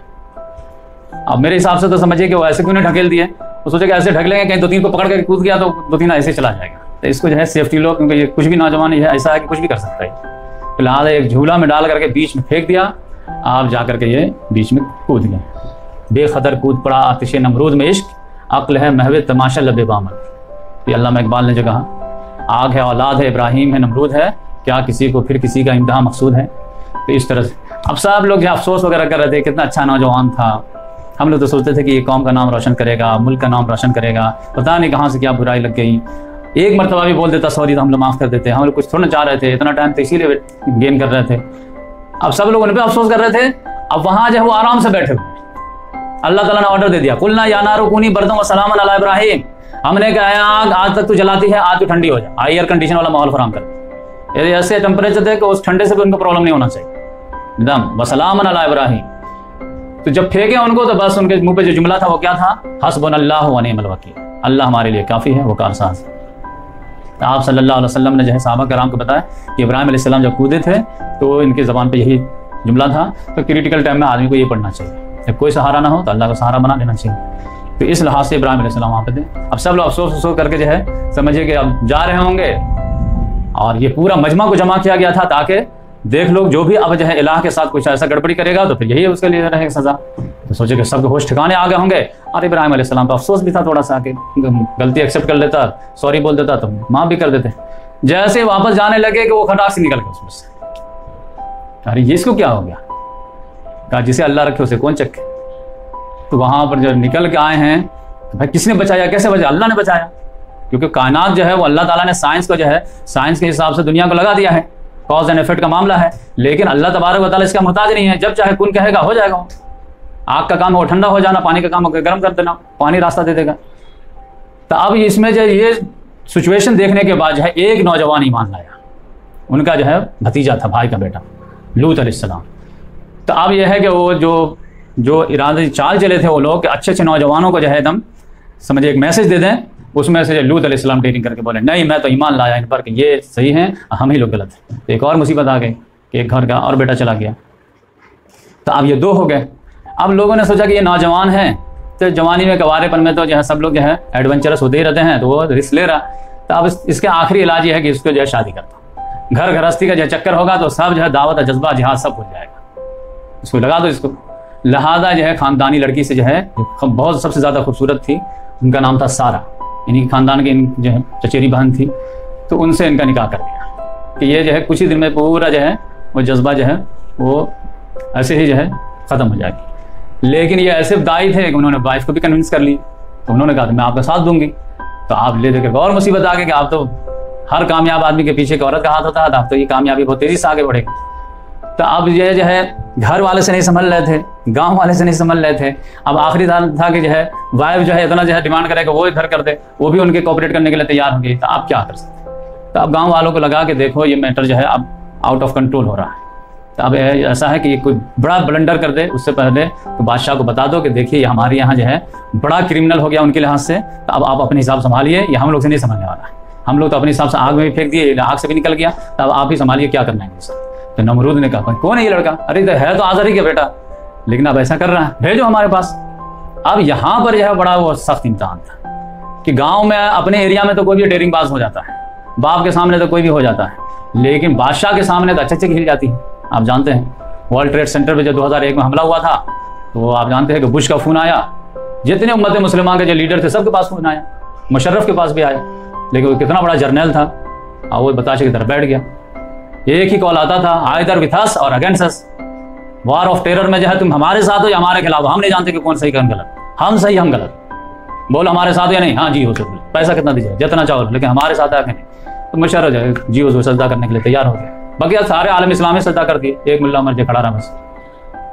अब मेरे हिसाब से तो समझिए कि वो ऐसे क्यों नहीं ढकेल दिए, वो सोचे कि ऐसे ढक लेंगे, कहीं 2-3 को पकड़ के कूद गया तो 2-3 ऐसे चला जाएगा। तो इसको जो है सेफ्टी लो, क्योंकि ये कुछ भी नौजवान है ऐसा है कि कुछ भी कर सकता है। फिलहाल एक झूला में डाल करके बीच में फेंक दिया, आप जा करके ये बीच में कूद गए। बेखतर कूद पड़ा आतिश नमरूद में इश्क, अक्ल है महवे तमाशा लबे बामन। ये अल्लामा इकबाल ने जो कहा, आग है औलाद है इब्राहिम है नमरूद है, क्या किसी को फिर किसी का इम्तिहान मकसूद है। तो इस तरह से अब सब लोग अफसोस वगैरह कर रहे थे, कितना अच्छा नौजवान था। हम लोग तो सोचते थे कि ये कौम का नाम रोशन करेगा, मुल्क का नाम रोशन करेगा, पता नहीं कहाँ से क्या बुराई लग गई। एक मरतबा भी बोल देता सॉरी तो हम लोग माफ़ कर देते। हम लोग कुछ थोड़ा चाह रहे थे, इतना टाइम तो इसीलिए गेन कर रहे थे। अब सब लोग उन पर अफसोस कर रहे थे। अब वहाँ जो है वो आराम से बैठे हुए, अल्लाह ताला ने ऑर्डर दे दिया, कुलना या नारु कूनी बर्दम व सलामन अला इब्राहिम। हमने कहा आग आज तक तू जलाती है, आज तू ठंडी हो जाए, एयर कंडीशन वाला माहौल फराम कर। यदि ऐसे टेम्परेचर थे कि उस ठंडे से भी उनको प्रॉब्लम नहीं होना चाहिए। एकदम व सलामन अला इब्राहिम। तो जब फेंके उनको तो बस उनके मुंह पे जो जुमला था वो क्या था, हस्बुनल्लाहु व निअमल वकील, अल्लाह हमारे लिए काफ़ी है, वो कारसाज है। तो आप सल्लल्लाहु अलैहि वसल्लम ने जो है सहाबा कराम को बताया कि इब्राहिम अलैहिस्सलाम जब कूदे थे तो इनकी ज़बान पे यही जुमला था। तो क्रिटिकल टाइम में आदमी को ये पढ़ना चाहिए, जब कोई सहारा ना हो तो अल्लाह को सहारा बना लेना चाहिए। तो इस लिहाज से इब्राहिम अलैहिस्सलाम वहाँ पे थे। अब सब लोग अफसोस करके जो है समझिए कि अब जा रहे होंगे, और ये पूरा मजमा को जमा किया गया था ताकि देख लोग जो भी अब जो है इलाह के साथ कुछ ऐसा गड़बड़ी करेगा तो फिर यही उसके लिए रहेगा सजा। तो सोचे कि सबके होश ठिकाने आ गए होंगे। और इब्राहिम अलैहिस्सलाम पर अफसोस भी था थोड़ा सा, कि गलती एक्सेप्ट कर लेता, सॉरी बोल देता तो माफ़ भी कर देते। जैसे वापस जाने लगे कि वो खटाक से निकल गए उसमें से। अरे ये इसको क्या हो गया, कहा जिसे अल्लाह रखे उसे कौन चखे। तो वहां पर जब निकल के आए हैं तो भाई किसने बचाया, कैसे बचाया? अल्लाह ने बचाया, क्योंकि कायनात जो है वो अल्लाह ताला ने साइंस को जो है साइंस के हिसाब से दुनिया को लगा दिया है, कॉज एंड इफेक्ट का मामला है। लेकिन अल्लाह तबारक व तआला इसका मोहताज नहीं है, जब चाहे कुन कहेगा हो जाएगा। आग का काम हो ठंडा हो जाना, पानी का काम हो गर्म कर देना, पानी रास्ता दे देगा। तो अब इसमें जो ये सिचुएशन देखने के बाद जो है एक नौजवान ईमान लाया, उनका जो है भतीजा था, भाई का बेटा लूत अलैहिस्सलाम। तो अब यह है कि वो जो इरादे चाल चले थे वो लोग अच्छे अच्छे नौजवानों को जो है एकदम समझिए एक मैसेज दे दें, उसमें से लूत अलैहिस्सलाम डेटिंग करके बोले नहीं मैं तो ईमान लाया इन पर कि ये सही है, हम ही लोग गलत हैं। तो एक और मुसीबत आ गई कि एक घर का और बेटा चला गया। तो अब ये 2 हो गए। अब लोगों ने सोचा कि ये नौजवान है, तो जवानी में कवारेपन में तो जो है सब लोग जो है एडवेंचरस होते ही रहते हैं, तो वो रिस्क ले रहा। तो अब इसके आखिरी इलाज ये है कि इसको जो है शादी करता, घर गृहस्थी का जो चक्कर होगा तो सब जो है दावत जज्बा जिहाद सब भूल जाएगा, इसको लगा दो इसको। लिहाजा जो है खानदानी लड़की से जो है बहुत सबसे ज़्यादा खूबसूरत थी, उनका नाम था सारा, इन्हीं खानदान की जो है चचेरी बहन थी। तो उनसे इनका निकाह कर दिया कि ये जो है कुछ ही दिन में पूरा जो है वो जज्बा जो है वो ऐसे ही जो है ख़त्म हो जाएगी। लेकिन ये ऐसे दाई थे कि उन्होंने वाइफ को भी कन्विंस कर ली। तो उन्होंने कहा मैं आपका साथ दूंगी। तो आप ले देकर और मुसीबत आ गई कि आप तो हर कामयाब आदमी के पीछे एक औरत का हाथ होता है, आप तो ये कामयाबी बहुत तेज़ी से आगे बढ़ेगी। तो अब ये जो है घर वाले से नहीं संभल रहे थे, गांव वाले से नहीं संभल रहे थे। अब आखिरी था कि जो है वाइफ जो है इतना जो है डिमांड करेगा वो इधर कर दे, वो भी उनके कोऑपरेट करने के लिए तैयार हो गई। तो आप क्या कर सकते? तो अब गांव वालों को लगा कि देखो ये मैटर जो है अब आउट ऑफ कंट्रोल हो रहा है, तो अब ऐसा है कि ये कोई बड़ा ब्लंडर कर दे उससे पहले तो बादशाह को बता दो कि देखिए ये हमारे यहाँ जो है बड़ा क्रिमिनल हो गया उनके लिहाज से, तो अब आप अपने हिसाब संभालिए, ये हम लोग से नहीं संभालने वाला है। हम लोग तो अपने हिसाब से आग में भी फेंक दिए, आग से भी निकल गया, तब आप ही संभालिए क्या करना है इससे। तो नमरूद ने कहा कौन है ये लड़का, अरे है तो आज़री का बेटा, लेकिन अब ऐसा कर रहा है, भेजो हमारे पास। अब यहाँ पर जो है बड़ा वो सख्त इम्तिहान था कि गाँव में अपने एरिया में तो कोई भी डेयरिंग बाज हो जाता है, बाप के सामने तो कोई भी हो जाता है, लेकिन बादशाह के सामने तो अच्छे हिल जाती है। आप जानते हैं वर्ल्ड ट्रेड सेंटर पे जो 2001 में हमला हुआ था, तो आप जानते हैं कि बुश का फोन आया, जितने उम्मत मुसलमान के जो लीडर थे सबके पास फोन आया, मुशर्रफ के पास भी आया, लेकिन वो कितना बड़ा जर्नल था, और वो बताशे की तरफ बैठ गया। एक ही कॉल आता था, आइदर विथ अस और against us. War of terror में जो है तुम हमारे साथ हो या हमारे खिलाफ, हम नहीं जानते कि कौन सही कौन गलत, हम सही हम गलत, बोलो हमारे साथ या नहीं, हाँ जी हो सकते, पैसा कितना दीजिए जितना चाहो, लेकिन हमारे साथ आके नहीं। तो मुशर्रफ जो है जी हो सजदा करने के लिए तैयार हो गया, बाकी सारे आलम इस्लाम में सजदा कर दिए, एक मुल्ला उमर जो खड़ा रहा बस।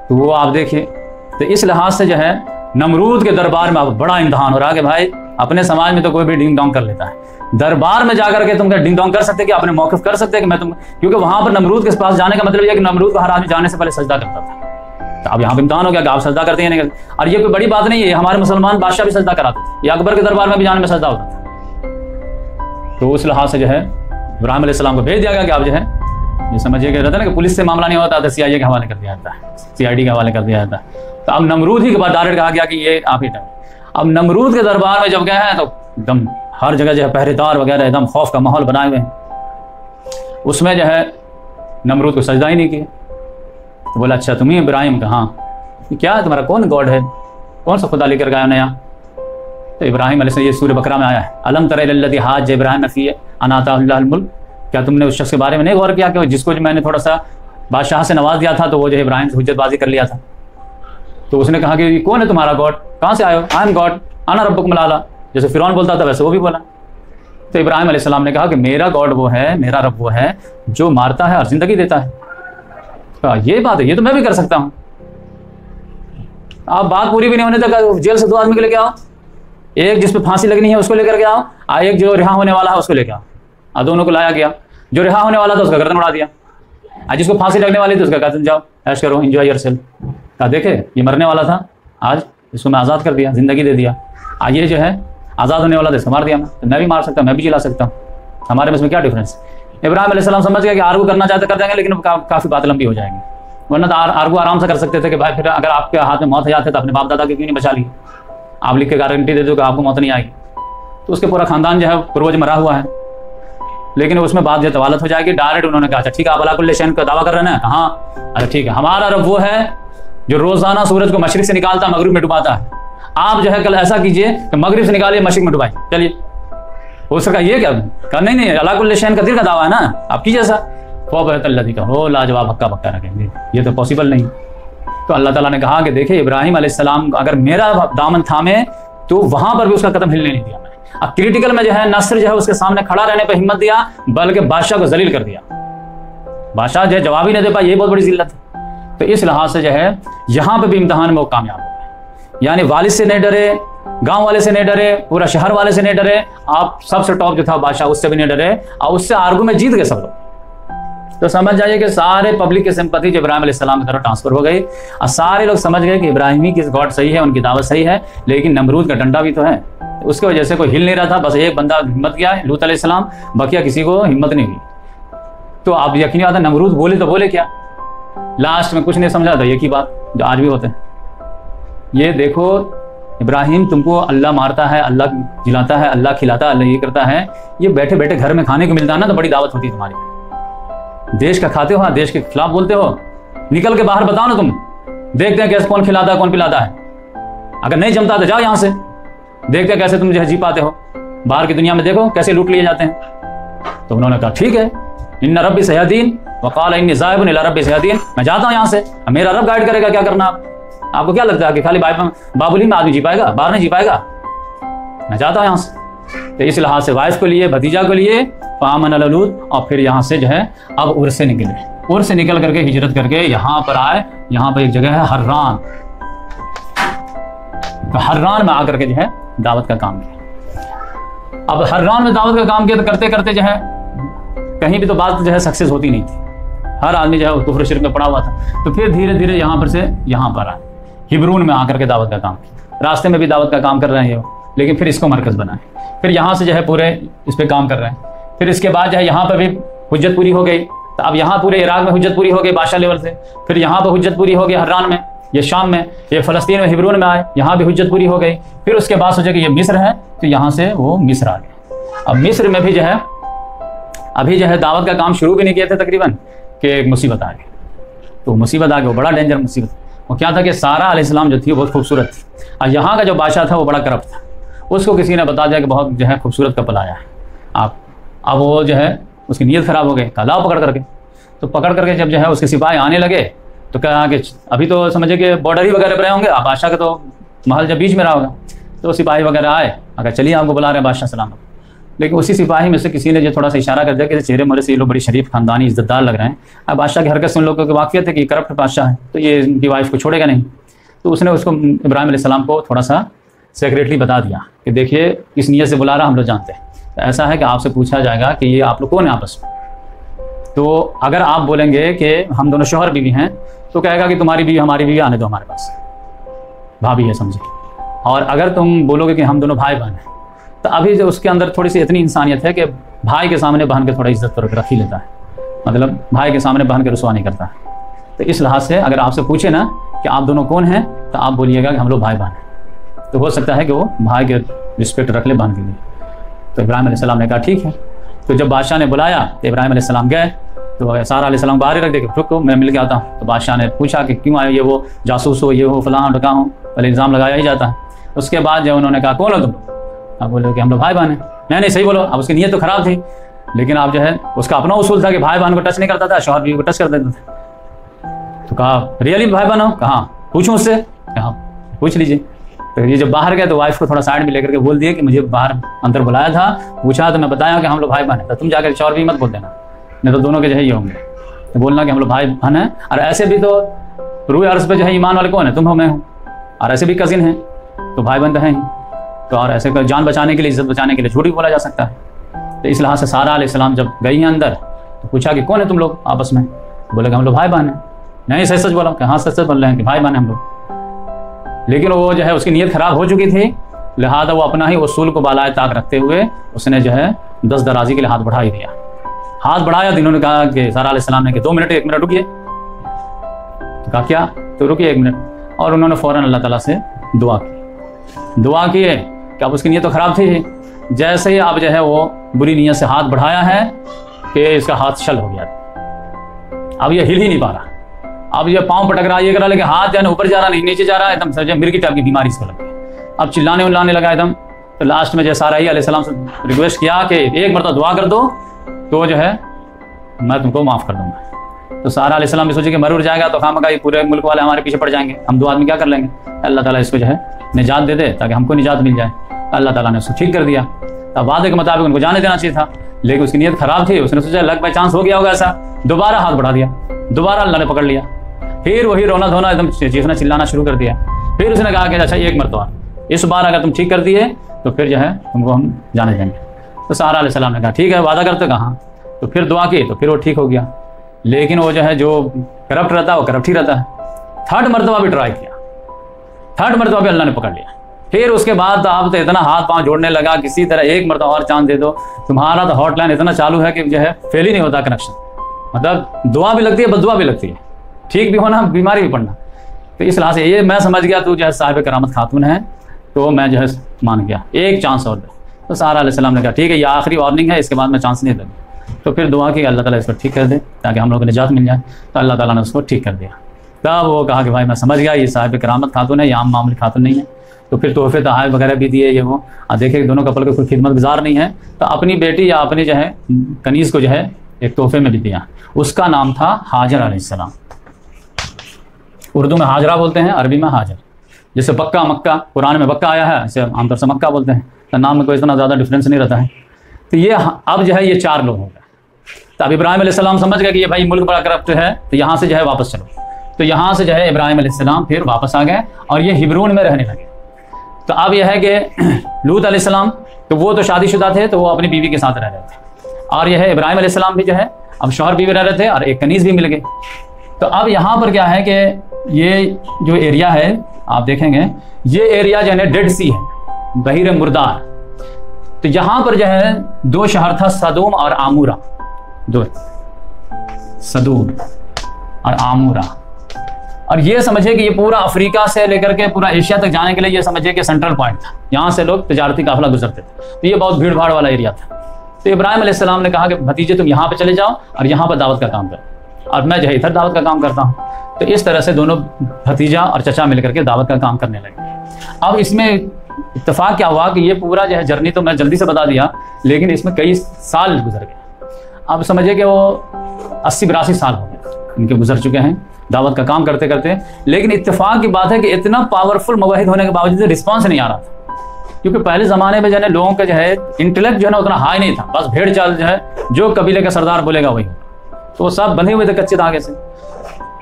तो वो आप देखिए, तो इस लिहाज से जो है नमरूद के दरबार में अब बड़ा इम्तिहान हो रहा है कि भाई अपने समाज में तो कोई भी डिंग डोंग कर लेता है, दरबार में जाकर के तुम डिंग डोंग कर सकते कि अपने मौक़िफ़ कर सकते कि मैं तुम, क्योंकि वहां पर नमरूद के पास जाने का मतलब यह कि नमरूद को हर आदमी जाने से पहले सजदा करता था। तो अब यहाँ पर इम्तिहान हो गया कि आप सजदा करते हैं नहीं करते, और ये कोई बड़ी बात नहीं है, हमारे मुसलमान बादशाह भी सजदा कराते थे, ये अकबर के दरबार में भी जाने में सजदा होता था। तो उस लिहाज से जो है इब्राहिम अलैहिस्सलाम को भेज दिया गया कि आप जो है ये समझिए रहता है ना कि पुलिस से मामला नहीं होता तो CIA के हवाले कर दिया जाता है, CID के हवाले कर दिया जाता है। तो अब नमरूद ही के बाद डायरेक्ट कहा गया कि ये आप ही टाइम। अब नमरूद के दरबार में जब गए हैं तो एकदम हर जगह जो है पहरेदार वगैरह एकदम खौफ का माहौल बनाए हुए हैं। उसमें जो है नमरूद को सजदा ही नहीं किया। तो बोला अच्छा तुम ही इब्राहिम का, हाँ क्या है तुम्हारा, कौन गॉड है, कौन सा खुदा लेकर गया नया। तो इब्राहिम अलैहिस्सलाम, ये सूरह बकरा में आया है, अलम तरा इलल्लज़ी हाज्ज इब्राहिम फी अन आताहुल्लाहुल मुल्क, क्या तुमने उस शख्स के बारे में नहीं गौर किया कि जिसको जो मैंने थोड़ा सा बादशाह से नवाज दिया था, तो वो जो इब्राहिम से हुज्जतबाजी कर लिया था। तो उसने कहा कि कौन है तुम्हारा गॉड, कहाँ से आए हो, आई एम गॉड अना रब्बुकुम अल आला, जैसे फिरौन बोलता था वैसे वो भी बोला। तो इब्राहिम अलैहिस्सलाम ने कहा कि मेरा गॉड वो है, मेरा रब वो है जो मारता है और जिंदगी देता है। कहा ये बात है, ये तो मैं भी कर सकता हूँ। आप बात पूरी भी नहीं होने तक जेल से 2 आदमी को लेके आओ, एक जिस पे फांसी लगनी है उसको लेकर के आओ, एक जो रिहा होने वाला है उसको लेके आओ। दोनों को लाया गया, जो रिहा होने वाला था उसका गर्दन उड़ा दिया, आज जिसको फांसी लगने वाली थी उसका कहते जाओ ऐश करो, एंजॉय योरसेल्फ। कहा देखे ये मरने वाला था, आज इसको मैं आज़ाद कर दिया, जिंदगी दे दिया। आज ये जो है आज़ाद होने वाला था, इसको मार दिया मैं, तो मैं भी मार सकता हूँ, मैं भी जिला सकता हूँ, हमारे में इसमें क्या डिफरेंस। इब्राहिम अलैहिस्सलाम समझ गया कि आर्गू करना चाहते कर देंगे, लेकिन काफ़ी बात लंबी हो जाएगी, वरना तो आर्गू आराम से कर सकते थे कि भाई फिर अगर आपके हाथ में मौत हो जाते तो अपने बाप दादा की क्यों नहीं बचा ली, आप लिख के गारंटी दे दो कि आपको मौत नहीं आएगी। तो उसके पूरा खानदान जो है पूर्वज मरा हुआ है, लेकिन उसमें बात जो तवालत हो जाएगी। डायरेक्ट उन्होंने कहा अच्छा ठीक है आप अला कुल्ली शैइन का दावा कर रहे हैं, हाँ अरे ठीक है, हमारा रब वो है जो रोजाना सूरज को मशरिक से निकालता है मगरिब में डुबाता है, आप जो है कल ऐसा कीजिए कि मगरिब से निकालिए मशरिक में डुबाइए। चलिए उसका ये क्या कहा, नहीं अला कुल्ली शैइन कदीर का दावा है ना, आप कीजिए ऐसा। फ़बहतल्लज़ी का हो लाजवाब हक्का बक्का रखेंगे, ये तो पॉसिबल नहीं। तो अल्लाह ताला ने कहा कि देखिए इब्राहिम अलैहिस्सलाम अगर मेरा दामन थामे तो वहां पर भी उसका कदम हिलने नहीं दिया मैंने। अब क्रिटिकल में जो है न सिर्फ जो है उसके सामने खड़ा रहने पर हिम्मत दिया, बल्कि बादशाह को जलील कर दिया। बादशाह जो है जवाब ही नहीं दे पाया, ये बहुत बड़ी जिल्लत है। तो इस लिहाज से जो है यहाँ पे भी इम्तिहान में वो कामयाब हो गए, यानी वालिद से नहीं डरे, गांव वाले से नहीं डरे, पूरा शहर वाले से नहीं डरे, आप सबसे टॉप जो था बादशाह उससे भी नहीं डरे, और उससे आर्गू में जीत गए सब लोग। तो समझ जाइए कि सारे पब्लिक की सिंपैथी जो इब्राहिम अलैहिस्सलाम की तरफ ट्रांसफर हो गई, और सारे लोग समझ गए कि इब्राहिमी की गॉड सही है, उनकी दावत सही है, लेकिन नमरूद का डंडा भी तो है। उसकी वजह से कोई हिल नहीं रहा था, बस एक बंदा हिम्मत किया लूत अलैहिस्सलाम, बकिया किसी को हिम्मत नहीं हुई। तो आप यकीन आता नमरूद बोले तो बोले क्या, लास्ट में कुछ नहीं समझा था, एक ही बात जो आज भी होते हैं, ये देखो इब्राहिम तुमको अल्लाह मारता है, अल्लाह जिलाता है, अल्लाह खिलाता है, अल्लाह ये करता है, ये बैठे बैठे घर में खाने को मिलता है ना तो बड़ी दावत होती है तुम्हारी। देश का खाते हो, हाँ देश के खिलाफ बोलते हो, निकल के बाहर बताओ ना तुम, देखते हैं कैसे कौन खिलाता है कौन पिलाता है। अगर नहीं जमता तो जाओ यहाँ से, देखते हैं कैसे तुम जो है जी पाते हो, बाहर की दुनिया में देखो कैसे लूट लिए जाते हैं। तो उन्होंने कहा ठीक है, इन्ना रब्बी सयहदीन वक़ाल इन्नी ज़ाहिबुन इला रब्बी सयहदीन, मैं जाता हूँ यहाँ से, मेरा रब गाइड करेगा, क्या करना आपको क्या लगता है कि खाली बाबुली में आदमी जी पाएगा, बाहर नहीं जी पाएगा, मैं जाता हूँ यहाँ से। तो इस लिहाज से वाइफ को लिए, भतीजा को लिए, फामन लूत, और फिर यहाँ से जो है अब उर से निकले, उर से निकल करके हिजरत करके यहाँ पर आए। यहाँ पर एक जगह है हर्रान, तो हर्रान में आकर के जो है दावत का काम किया। अब हर्रान में दावत का काम किया तो करते करते जो है कहीं भी तो बात जो है सक्सेस होती नहीं थी। हर आदमी जो है कुफ्र शिर्क में पड़ा हुआ था। तो फिर धीरे धीरे यहाँ पर से यहाँ पर आए, हिब्रून में आकर के दावत का काम किया। रास्ते में भी दावत का काम कर रहे हैं, लेकिन फिर इसको मरकज़ बनाए, फिर यहाँ से जो है पूरे इस पर काम कर रहे हैं। फिर इसके बाद जो है यहाँ पर भी हुज्जत पूरी हो गई। तो अब यहाँ पूरे इराक में हुज्जत पूरी हो गई बादशाह लेवल से, फिर यहाँ पर हुज्जत पूरी हो गई हर्रान में, ये शाम में, ये फ़लस्तीन में हिब्रून में आए, यहाँ भी हुज्जत पूरी हो गई। फिर उसके बाद सोचा कि ये मिस्र है, तो यहाँ से वो मिस्र आ गए। अब मिस्र में भी जो है अभी जो है दावत का काम शुरू भी नहीं किया था तकरीबन कि एक मुसीबत आ गई। तो मुसीबत आ गई, वो बड़ा डेंजर मुसीबत। वो क्या था कि सारा अलैहिस्सलाम जो थी वो बहुत खूबसूरत थी, और यहाँ का जो बादशाह था वो बड़ा करप्ट था। उसको किसी ने बता दिया कि बहुत जो है खूबसूरत कपल आया है आप। अब वो जो है उसकी नीयत ख़राब हो गई, लाओ पकड़ करके। तो पकड़ करके जब जो है उसके सिपाही आने लगे तो कहा कि अभी तो समझे कि बॉर्डर ही वगैरह पर रहे होंगे, आप बादशाह का तो महल जब बीच में रहा होगा। तो सिपाही वगैरह आए, अगर चलिए आपको बुला रहे हैं बादशाह सलाम। लेकिन उसी सिपाही में से किसी ने जो थोड़ा सा इशारा कर दिया कि चेहरे मोहरे से ये लोग बड़ी शरीफ खानदानी इज्जतदार लग रहे हैं। अब बादशाह की हरकत से उन लोगों को वाक़ियत है कि करप्ट बादशाह है, तो ये इनकी वाइफ को छोड़ेगा नहीं। तो उसने उसको इब्राहिम अलैहिस्सलाम को थोड़ा सा सेक्रेटली बता दिया कि देखिए किस नीयत से बुला रहा हम लोग जानते हैं। तो ऐसा है कि आपसे पूछा जाएगा कि ये आप लोग कौन है आपस में। तो अगर आप बोलेंगे कि हम दोनों शौहर बीवी हैं, तो कहेगा कि तुम्हारी बीवी हमारी बीवी आने दो हमारे पास, भाभी है समझे। और अगर तुम बोलोगे कि हम दोनों भाई बहन हैं, तो अभी जो उसके अंदर थोड़ी सी इतनी इंसानियत है कि भाई के सामने बहन के थोड़ा इज्जत रख ही लेता है, मतलब भाई के सामने बहन के रुसवा नहीं करता है। तो इस लिहाज से अगर आपसे पूछे ना कि आप दोनों कौन हैं, तो आप बोलिएगा कि हम लोग भाई बहन हैं। तो हो सकता है कि वो भाई के रिस्पेक्ट रख ले बहन के लिए। तो इब्राहिम अलैहिस्सलाम ने कहा ठीक है। तो जब बादशाह ने बुलाया तो इब्राहिम अलैहिस्सलाम गए, तो सारा अलैहिस्सलाम बाहर ही रख दे, रुको मैं मिल के आता हूँ। तो बादशाह ने पूछा कि क्यों आए, ये वो जासूस हो, ये हो फलां ढका हो, पहले इल्ज़ाम लगाया ही जाता है। उसके बाद जब उन्होंने कहा कौन हो तुम, अब बोले कि हम लोग भाई बहन हैं। नहीं सही बोलो। अब उसकी नीयत तो ख़राब थी, लेकिन आप जो है उसका अपना उसूल था कि भाई बहन को टच नहीं करता था, शौहर बीवी को टच कर देता था। तो कहा रियली भाई बहन हो, कहाँ पूछूं उससे, कहाँ पूछ लीजिए। तो ये जब बाहर गए तो वाइफ को थोड़ा साइड में लेकर के बोल दिया कि मुझे बाहर अंदर बुलाया था, पूछा तो मैं बताया कि हम लोग भाई बहन हैं। तो तुम जाकर शौहर बीवी मत बोल देना, नहीं तो दोनों के जो है ये होंगे। तो बोलना कि हम लोग भाई बहन हैं। और ऐसे भी तो रूए अर्ज़ पे जो है ईमान वाले कौन है, तुम हो मैं हूँ, और ऐसे भी कजिन हैं, तो भाई बहन तो हैं ही। तो और ऐसे जान बचाने के लिए, इज्जत बचाने के लिए झूठ भी बोला जा सकता है। तो इस लिहाज से सारा अलैहिस्सलाम जब गई हैं अंदर तो पूछा कि कौन है तुम लोग आपस में, बोले कि हम लोग भाई बहन हैं। नहीं सच सच बोला कि हाँ सच सच बोल रहे हैं कि भाई बहन हम लोग। लेकिन वो जो है उसकी नीयत ख़राब हो चुकी थी, लिहाजा वो अपना ही उसूल को बालाए ताक रखते हुए उसने जो है 10 दराजी के लिए हाथ बढ़ा ही दिया। हाथ बढ़ाया तो इन्होंने कहा कि सारा अलैहिस्सलाम ने कि 2 मिनट 1 मिनट रुकिए। तो कहा क्या, तो रुकिए 1 मिनट। और उन्होंने फ़ौरन अल्लाह ताला से दुआ की है कि अब उसकी नीयत तो ख़राब थी। जैसे ही अब जो है वो बुरी नीयत से हाथ बढ़ाया है कि इसका हाथ शल हो गया, अब ये हिल ही नहीं पा रहा। अब ये पाँव पटक रहा, ये करा, लेकिन हाथ जो है ऊपर जा रहा नहीं नीचे जा रहा है, एकदम समझे मिर्गी टाइप की बीमारी इसको लग गई। अब चिल्लाने उल्लाने लगा एकदम। तो लास्ट में जो सारा ही अलैहिस्सलाम से रिक्वेस्ट किया कि एक मरतबा दुआ कर दो तो जो है मैं तुमको माफ़ कर दूंगा। तो सारा अलैहिस्सलाम भी सोचे कि मर जाएगा तो खामखा ये पूरे मुल्क वाले हमारे पीछे पड़ जाएंगे, हम 2 आदमी क्या कर लेंगे, अल्लाह ताला इसको जो है निजात दे दे ताकि हमको निजात मिल जाए। अल्लाह ताला ने उसको ठीक कर दिया। तब वादे के मुताबिक उनको जाने देना चाहिए था, लेकिन उसकी नीयत ख़राब थी। उसने सोचा लग बाई चांस हो गया होगा ऐसा, दोबारा हाथ बढ़ा दिया, दोबारा अल्लाह ने पकड़ लिया। फिर वही रोना धोना एकदम चीखना चिल्लाना शुरू कर दिया। फिर उसने कहा कि अच्छा एक मरतबा इस बार अगर तुम ठीक कर दिए तो फिर जो है तुमको हम जाने देंगे। तो सारा अलैहिस्सलाम ने कहा ठीक है वादा करते, कहाँ। तो फिर दुआ की तो फिर वो ठीक हो गया। लेकिन वो जो है जो करप्ट रहता है वो करप्ट ही रहता है। 3rd मरतबा भी ट्राई किया, 3rd मरतबा भी अल्लाह ने पकड़ लिया। फिर उसके बाद तो आप तो इतना हाथ पांव जोड़ने लगा, किसी तरह एक मरतबा और चांस दे दो। तुम्हारा तो हॉटलाइन इतना चालू है कि जो है फेल ही नहीं होता कनेक्शन। मतलब दुआ भी लगती है, बददुआ भी लगती है, ठीक भी होना बीमारी भी पड़ना। तो इस लिहाज से ये मैं समझ गया तू जो है साहिब करामत खातून है, तो मैं जो है मान गया एक चांस और दे। तो सारा अलैहिस्सलाम ने कहा ठीक है ये आखिरी वार्निंग है, इसके बाद मैं चांस नहीं दूँगा। तो फिर दुआ की अल्लाह ताला इसको ठीक कर दे ताकि हम लोग को निजात मिल जाए। तो अल्लाह ताला ने उसको ठीक कर दिया। तब वो कहा कि भाई मैं समझ गया ये साहिब करामत खातून है, ये आम मामूली खातून नहीं है। तो फिर तोहफे तहाफ़ वगैरह भी दिए ये वो। देखे दोनों कपल को कोई खिदमत गुजार नहीं है, तो अपनी बेटी या अपनी जो है कनीज़ को जो है एक तोहफे में भी दिया। उसका नाम था हाजर अलैहिस्सलाम। उर्दू में हाजरा बोलते हैं, अरबी में हाजर। जैसे बक्का मक्का, कुरान में बक्का आया है, ऐसे आमतौर से मक्का बोलते हैं। तो नाम में कोई इतना ज़्यादा डिफरेंस नहीं रहता है। तो ये अब जो है ये 4 लोग हो गए। तो अब इब्राहिम अलैहिस्सलाम समझ गए कि ये भाई मुल्क बड़ा करप्ट है, तो यहाँ से जो है वापस चलो। तो यहाँ से जो है इब्राहिम अलैहिस्सलाम फिर वापस आ गए और ये हिब्रून में रहने लगे। तो अब यह है कि लूत अलैहिस्सलाम तो वो तो शादीशुदा थे, तो वो अपनी बीवी के साथ रह रहे थे। और यह है इब्राहिम अलैहिस्सलाम भी जो है अब शौहर बीवी रह रहे थे और एक कनीज भी मिल गई। तो अब यहाँ पर क्या है कि ये जो एरिया है आप देखेंगे, ये एरिया जो है डेड सी है, बहीर मुर्दार। तो यहाँ पर जो है दो शहर था, सदूम और आमूरा, दो, सदूम और आमूरा। और ये समझिए कि ये पूरा अफ्रीका से लेकर के पूरा एशिया तक जाने के लिए ये समझिए कि सेंट्रल पॉइंट था, यहाँ से लोग तजारती काफिला गुजरते थे। तो ये बहुत भीड़ भाड़ वाला एरिया था। तो इब्राहिम अलैहिस्सलाम ने कहा कि भतीजे तुम यहाँ पे चले जाओ और यहाँ पर दावत का काम करो, और मैं जो है इधर दावत का काम करता हूँ। तो इस तरह से दोनों भतीजा और चचा मिलकर के दावत का काम करने लगे। अब इसमें इत्तेफाक क्या हुआ कि ये पूरा जो है जर्नी तो मैं जल्दी से बता दिया, लेकिन इसमें कई साल गुजर गए। अब समझिए कि वो 80-82 साल हो गए इनके गुजर चुके हैं दावत का काम करते करते। लेकिन इत्तेफाक की बात है कि इतना पावरफुल मुवाहिद होने के बावजूद रिस्पॉन्स नहीं आ रहा था, क्योंकि पहले ज़माने में जो है लोगों का जो है इंटेलेक्ट जो है ना उतना हाई नहीं था। बस भेड़ चाल जो है जो कबीले का सरदार बोलेगा वही, तो वो सब बंधे हुए थे कच्चे धागे से।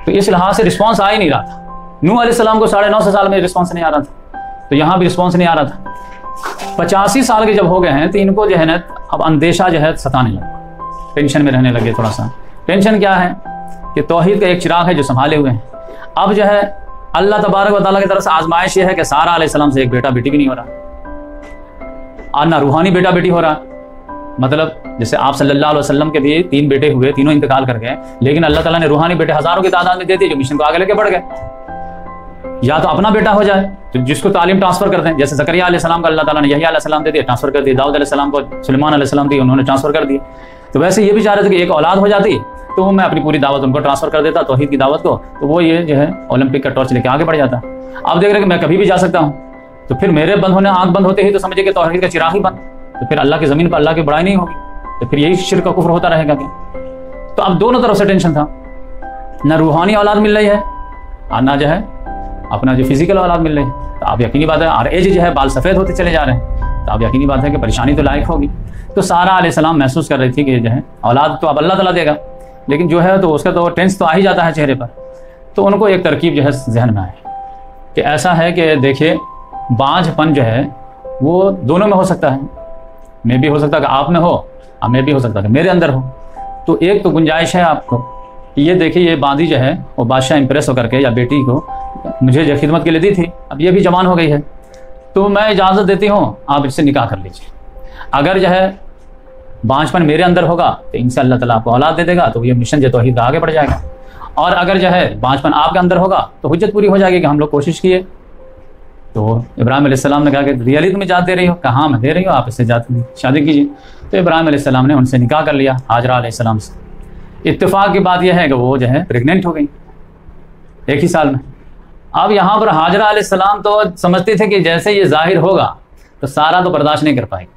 तो इस लिहाज से रिस्पॉन्स आ ही नहीं रहा था। नूह अलैहिस्सलाम को 9.5 साल में रिस्पॉन्स नहीं आ रहा था, तो यहाँ भी रिस्पॉन्स नहीं आ रहा था। 85 साल के जब हो गए हैं तो इनको जो है ना अब अंदेशा जो है सताने लगा, टेंशन में रहने लगे। थोड़ा सा टेंशन क्या है कि तौहीद का एक चिराग है जो संभाले हुए हैं। अब जो है अल्लाह तबारक व तआला की तरफ से आजमाइश ये है कि सारा अलैहिस्सलाम से एक बेटा बेटी भी नहीं हो रहा, और ना रूहानी बेटा बेटी हो रहा। मतलब जैसे आप सल्लल्लाहु अलैहि वसल्लम के भी 3 बेटे हुए, तीनों इंतकाल कर गए, लेकिन अल्लाह ताला ने रूहानी बेटे हजारों की तादाद में दे दिए जो मिशन को आगे लेके बढ़ गए। या तो अपना बेटा हो जाए तो जिसको तालीम ट्रांसफर करते हैं, जैसे ज़करिया अलैहिस्सलाम का अल्लाह ताला ने यहया अलैहिस्सलाम दे दिया, ट्रांसफर कर दिया। दाऊद अलैहिस्सलाम को सुलेमान अलैहिस्सलाम दी, उन्होंने ट्रांसफर कर दिए। तो वैसे ये भी चाह रहे थे कि एक औलाद हो जाती तो मैं अपनी पूरी दावत उनको ट्रांसफर कर देता, तौहीद की दावत को, तो वो ये जो है ओलंपिक का टॉर्च लेके आगे बढ़ जाता। अब देख रहे कि मैं कभी भी जा सकता हूँ, तो फिर मेरे बंद होने आंख बंद होते ही तो समझिए कि तौहीद का चिराग ही बंद, तो फिर अल्लाह की ज़मीन पर अल्लाह की बड़ाई नहीं होगी, तो फिर यही शिर्क का कुफ्र होता रहेगा क्या। तो अब दोनों तरफ से टेंशन था, ना रूहानी औलाद मिल रही है और ना जो है अपना जो फिजिकल औलाद मिल रही है। तो आप यकीनी बात है, और एज जो है बाल सफ़ेद होते चले जा रहे हैं, तो आप यकीनी बात है कि परेशानी तो लायक होगी। तो सारा अलैहिस्सलाम महसूस कर रही थी कि जो है औलाद तो अब अल्लाह ताला देगा, लेकिन जो है तो उसका तो टेंस तो आ ही जाता है चेहरे पर। तो उनको एक तरकीब जो है जहन में आए कि ऐसा है कि देखिए बांझपन जो है वो दोनों में हो सकता है, मैं भी हो सकता है कि आप में हो और मैं भी हो सकता है कि मेरे अंदर हो। तो एक तो गुंजाइश है आपको, ये देखिए ये बांदी जो है वो बादशाह इंप्रेस होकर के या बेटी को मुझे जो खिदमत के लिए दी थी, अब ये भी जवान हो गई है, तो मैं इजाज़त देती हूँ आप इससे निकाह कर लीजिए। अगर जो है बांझपन मेरे अंदर होगा तो इनसे अल्लाह ताला आपको औलाद दे देगा, तो ये मिशन जो तौहीद का आगे बढ़ जाएगा। और अगर जो है बांझपन आपके अंदर होगा तो हुज्जत पूरी हो जाएगी कि हम लोग कोशिश किए। तो इब्राहिम अलैहिस्सलाम ने कहा कि रियली तुम्हें इजाज़त दे रही हो? कहा मैं दे रही हूँ, आप इससे शादी कीजिए। तो इब्राहिम अलैहिस्सलाम ने उनसे निकाह कर लिया हाजरा अलैहिस्सलाम से। इत्तेफाक की बात यह है कि वो जो है प्रेग्नेंट हो गई 1 ही साल में। अब यहाँ पर हाजरा अलैहिस्सलाम तो समझते थे कि जैसे ये जाहिर होगा तो सारा तो बर्दाश्त नहीं कर पाएगी,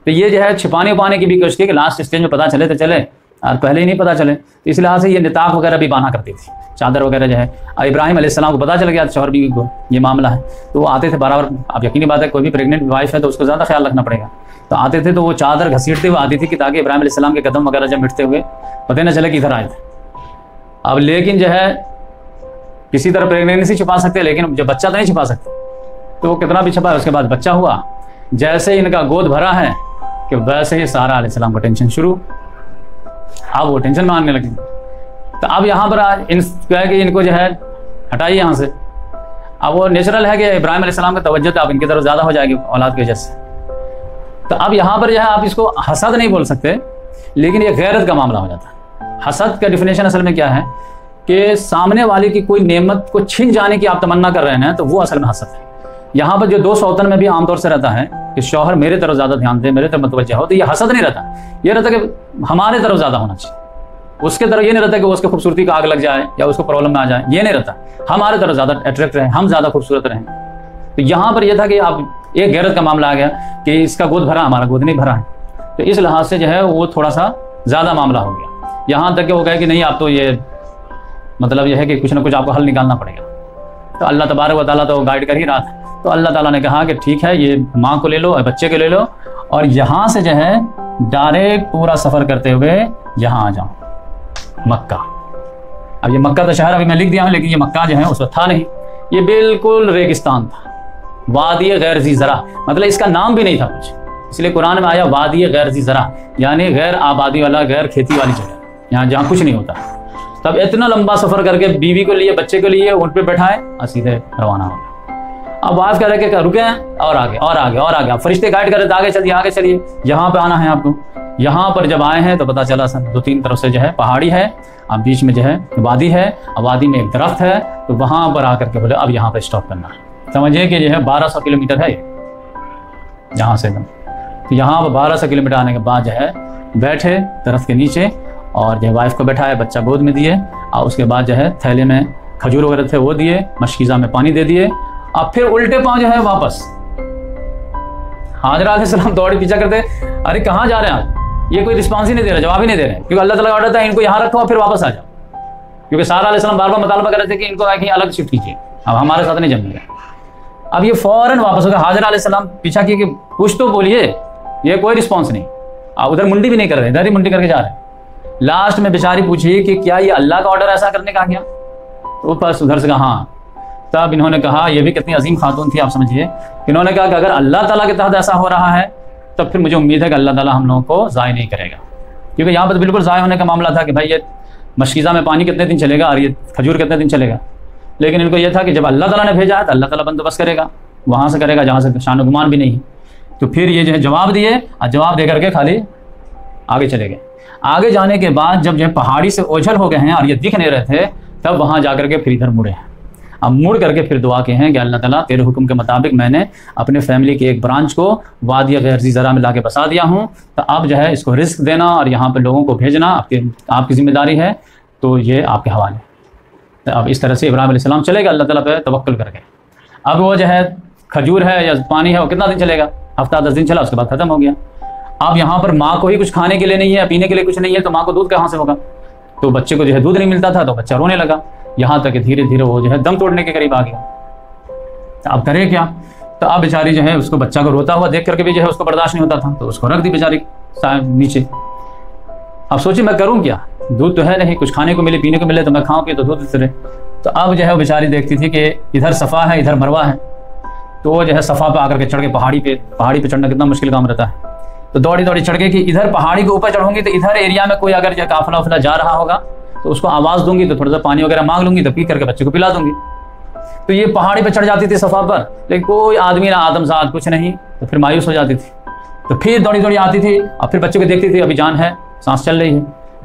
तो ये जो है छिपाने उपाने की भी कोशिश की कि लास्ट स्टेज में पता चले तो चले और पहले ही नहीं पता चले। तो इस लिहाज से ये निताक वगैरह भी बांधा करती थी, चादर वगैरह जो है। और इब्राहिम अलैहिस्सलाम को पता चल गया शौहर बीवी को ये मामला है, तो वो आते थे बराबर। आप यकीनी बात है कोई भी प्रेग्नेंट वाइफ है तो उसको ज़्यादा ख्याल रखना पड़ेगा, तो आते थे तो वो चादर घसीटते हुए आती थी कि ताकि इब्राहिम अलैहिस्सलाम के कदम वगैरह जब मिटते हुए पता न चले कि इधर आए थे। अब लेकिन जो है किसी तरह प्रेगनेंसी छिपा सकते, लेकिन जब बच्चा तो नहीं छिपा सकते, तो वो कितना भी छिपा। उसके बाद बच्चा हुआ, जैसे इनका गोद भरा है कि वैसे ही सारा अलैहिस्सलाम का टेंशन शुरू। अब वो टेंशन मानने लगे। तो अब यहाँ पर क्या है कि इनको जो है हटाइए यहाँ से। अब वो नेचुरल है कि इब्राहिम अलैहिस्सलाम का तवज्जो तो अब इनकी तरफ ज़्यादा हो जाएगी औलाद की वजह से। तो अब यहाँ पर जो है आप इसको हसद नहीं बोल सकते, लेकिन ये गैरत का मामला हो जाता है। हसद का डिफिनेशन असल में क्या है कि सामने वाले की कोई नेमत को छीन जाने की आप तमन्ना कर रहे हैं, तो वो असल में हसद है। यहाँ पर जो 2 सौतन में भी आमतौर से रहता है कि शौहर मेरे तरफ ज़्यादा ध्यान दे, मेरे तरफ मुतवज्जह हो, तो ये हसद नहीं रहता। ये रहता कि हमारे तरफ ज़्यादा होना चाहिए, उसके तरफ ये नहीं रहता कि उसके खूबसूरती का आग लग जाए या उसको प्रॉब्लम में आ जाए, ये नहीं रहता। हमारे तरफ ज़्यादा अट्रैक्ट रहे, हम ज़्यादा खूबसूरत रहें। तो यहाँ पर यह था कि आप एक गैरत का मामला आ गया कि इसका गोद भरा, हमारा गोद नहीं भरा है, तो इस लिहाज से जो है वो थोड़ा सा ज़्यादा मामला हो गया। यहाँ तक कि वो कहे कि नहीं आप तो ये मतलब यह है कि कुछ ना कुछ आपको हल निकालना पड़ेगा। तो अल्लाह तबारक व तआला तो गाइड कर ही रहा था। तो अल्लाह ताला ने कहा कि ठीक है ये माँ को ले लो और बच्चे को ले लो, और यहाँ से जो है डायरेक्ट पूरा सफ़र करते हुए यहाँ आ जाओ मक्का। अब ये मक्का तो शहर अभी मैं लिख दिया हूँ, लेकिन ये मक्का जो है उस वक्त था नहीं, ये बिल्कुल रेगिस्तान था, वादी गैर ज़ी ज़रा, मतलब इसका नाम भी नहीं था कुछ, इसलिए कुरान में आया वादी गैर ज़ी ज़रा, यानी गैर आबादी वाला, गैर खेती वाली जगह। यहाँ जहाँ कुछ नहीं होता। तब इतना लंबा सफ़र करके बीवी को लिए, बच्चे को लिए, ऊँट पे बैठाए और सीधे रवाना हो गए। अब वाइफ कह रहे कि रुके हैं और आगे और आगे और आगे। अब फरिश्ते गाइड कर रहे थे आगे चलिए यहाँ पे आना है आपको। यहाँ पर जब आए हैं तो पता चला सर 2-3 तरफ से जो है पहाड़ी है, अब बीच में जो है वादी है, अब वादी में एक दरख्त है। तो वहाँ पर आकर के बोले अब यहाँ पर स्टॉप करना है। समझिए कि जो है 1200 किलोमीटर है यहाँ से। तो यहाँ पर 1200 किलोमीटर आने के बाद जो है बैठे दरख्त के नीचे और जो वाइफ को बैठाया, बच्चा गोद में दिए और उसके बाद जो है थैले में खजूर वगैरह थे वो दिए, मशकीज़ा में पानी दे दिए। अब फिर उल्टे पाँव जो है वापस हाजरा अलैहिस्सलाम दौड़ी पीछा करते, अरे कहाँ जा रहे हैं आप? ये कोई रिस्पॉन्स ही नहीं दे रहे, जवाब ही नहीं दे रहे, क्योंकि अल्लाह ताला का ऑर्डर था इनको यहाँ रखो और फिर वापस आ जाओ। क्योंकि सारा अलैहिस्सलाम बार बार मुतालबा कर रहे थे कि इनको कहीं अलग शिफ्ट कीजिए, अब हमारे साथ नहीं जमेगा। अब ये फौरन वापस हो गया। हाजरा अलैहिस्सलाम पीछा किए कि कुछ तो बोलिए, ये कोई रिस्पॉन्स नहीं। अब उधर मुंडी भी नहीं कर रहे, इधर ही मुंडी करके जा रहे हैं। लास्ट में बेचारी पूछी कि क्या ये अल्लाह का ऑर्डर ऐसा करने का गया? तो बस उधर से कहा हाँ। तब इन्होंने कहा, ये भी कितनी अजीम खातून थी आप समझिए, इन्होंने कहा कि अगर अल्लाह ताला के तहत ऐसा हो रहा है तब फिर मुझे उम्मीद है कि अल्लाह ताला हम लोगों को ज़ाय नहीं करेगा। क्योंकि यहाँ पर बिल्कुल ज़ाय होने का मामला था कि भाई ये मशकीज़ा में पानी कितने दिन चलेगा और ये खजूर कितने दिन चलेगा। लेकिन इनको यह था कि जब अल्लाह ताला ने भेजा है तो अल्लाह ताला बंदोबस्त करेगा, वहाँ से करेगा जहाँ से शान गुमान भी नहीं। तो फिर ये जो है जवाब दिए और जवाब दे करके खाली आगे चले गए। आगे जाने के बाद जब जो है पहाड़ी से ओझल हो गए हैं और ये दिख नहीं रहे थे, तब वहाँ जा करके फिर इधर मुड़े हैं। अब मुड़ करके फिर दुआ के हैं कि अल्लाह ताला तेरे हुक्म के मुताबिक मैंने अपने फैमिली के एक ब्रांच को वादिया गैरजी ज़रा में ला के बसा दिया हूँ, तो अब जो है इसको रिस्क देना और यहाँ पर लोगों को भेजना आपकी जिम्मेदारी है, तो ये आपके हवाले। तो अब इस तरह से इब्राहिम अलैहिस्सलाम चलेगा अल्लाह ताला पे तवक्कुल करके। अब वो जो है खजूर है या पानी है वो कितना दिन चलेगा? हफ्ता 10 दिन चला, उसके बाद ख़त्म हो गया। अब यहाँ पर माँ को ही कुछ खाने के लिए नहीं है, पीने के लिए कुछ नहीं है, तो माँ को दूध कहाँ से होगा? तो बच्चे को जो है दूध नहीं मिलता था, तो बच्चा रोने लगा। यहाँ तक कि धीरे धीरे वो जो है दम तोड़ने के करीब आ गया। तो अब करे क्या? तो अब बेचारी जो है उसको बच्चा को रोता हुआ देख करके भी जो है उसको बर्दाश्त नहीं होता था, तो उसको रख दी बेचारी नीचे। अब सोची मैं करूँ क्या? दूध तो है नहीं, कुछ खाने को मिले पीने को मिले तो मैं खाऊँ, पी तो दूध इतरे। तो अब जो है वो बेचारी देखती थी कि इधर सफ़ा है इधर मरवा है, तो वो जो है सफ़ा पे आकर के चढ़ के पहाड़ी पे चढ़ना कितना मुश्किल काम रहता है। तो दौड़ी दौड़ी चढ़ गई कि इधर पहाड़ी के ऊपर चढ़ूंगी तो इधर एरिया में कोई अगर काफिला उफिला जा रहा होगा तो उसको आवाज़ दूंगी, तो थोड़ा सा पानी वगैरह मांग लूंगी, तो पी करके बच्चे को पिला दूंगी। तो ये पहाड़ी पे चढ़ जाती थी सफ़ा पर, लेकिन कोई आदमी ना आदमजात कुछ नहीं, तो फिर मायूस हो जाती थी। तो फिर दौड़ी दौड़ी आती थी और फिर बच्चे को देखती थी अभी जान है, सांस चल रही है,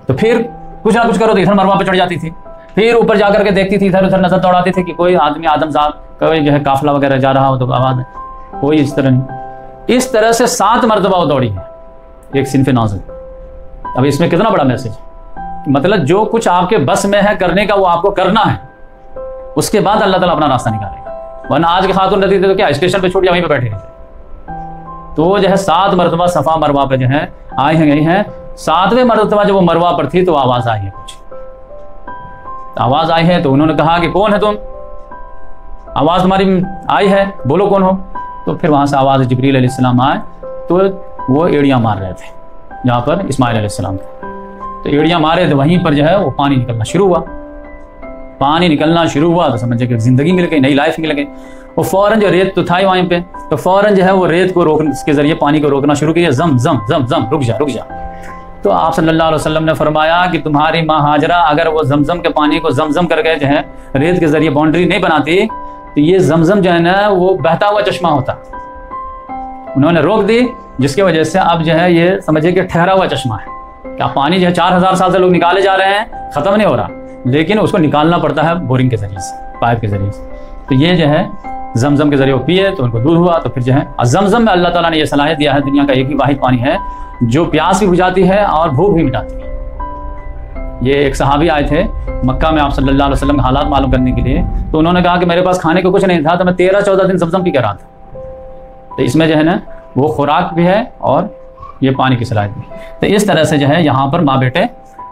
तो फिर कुछ ना कुछ करो तो इधर मरवा पे चढ़ जाती थी। फिर ऊपर जाकर के देखती थी, इधर उधर नजर दौड़ाती थी कि कोई आदमी आदमजात कोई जो है काफिला वगैरह जा रहा हो तो आवाज़ है, कोई इस तरह नहीं। इस तरह से 7 मरतबा वो दौड़ी है एक सिनफ़े नाज़िल। अब इसमें कितना बड़ा मैसेज, मतलब जो कुछ आपके बस में है करने का वो आपको करना है, उसके बाद अल्लाह ताला अपना रास्ता निकालेगा। वरना आज के खातून रहती थी तो क्या स्टेशन पे छूट या वहीं पे बैठे रहते। तो वो जो है 7 मरतबा सफ़ा मरवा पे जो है आए हैं गई हैं। 7वें मरतबा जब वो मरवा पर थी तो आवाज़ आई है, कुछ आवाज़ आई है। तो उन्होंने कहा कि कौन है तुम? आवाज़ तुम्हारी आई है, बोलो कौन हो? तो फिर वहाँ से आवाज़ जिब्रील अलैहिस्सलाम आए, तो वो एड़ियाँ मार रहे थे जहाँ पर इस्माइल अलैहिस्सलाम थे। तो एड़ियाँ मारे तो वहीं पर जो है वो पानी निकलना शुरू हुआ। पानी निकलना शुरू हुआ तो समझे कि ज़िंदगी मिल गई, नई लाइफ मिल गई। वो फ़ौरन जो रेत तो था ही वहीं पे, तो फ़ौरन जो है वो रेत को रोकने के ज़रिए पानी को रोकना शुरू किया, जम जम जम जम रुक जा रुक जा। तो आप सल्लल्लाहु अलैहि वसल्लम ने फरमाया कि तुम्हारी माँ हाजरा अगर वो जमजम के पानी को जमजम करके जो है रेत के ज़रिए बाउंड्री नहीं बनाती तो ये जमजम जो है ना वो बहता हुआ चश्मा होता। उन्होंने रोक दी, जिसकी वजह से अब जो है ये समझिए कि ठहरा हुआ चश्मा है। क्या पानी जो है 4000 साल से लोग निकाले जा रहे हैं, ख़त्म नहीं हो रहा, लेकिन उसको निकालना पड़ता है बोरिंग के ज़रिए से, पाइप के ज़रिए से। तो ये जो है जमजम के ज़रिए वो पिए तो उनको दूध हुआ। तो फिर जो है जमजम में अल्लाह ताला ने यह सलाहियत दिया है, दुनिया का एक ही वाहिद पानी है जो प्यास भी बुझाती है और भूख भी मिटाती है। ये एक सहाबी आए थे मक्का में आप सल्लल्लाहु अलैहि वसल्लम के हालात मालूम करने के लिए, तो उन्होंने कहा कि मेरे पास खाने को कुछ नहीं था, तो मैं 13-14 दिन जमजम पी कर रहा था। तो इसमें जो है ना वो खुराक भी है और ये पानी की सलाहियत भी। तो इस तरह से जो है यहाँ पर माँ बेटे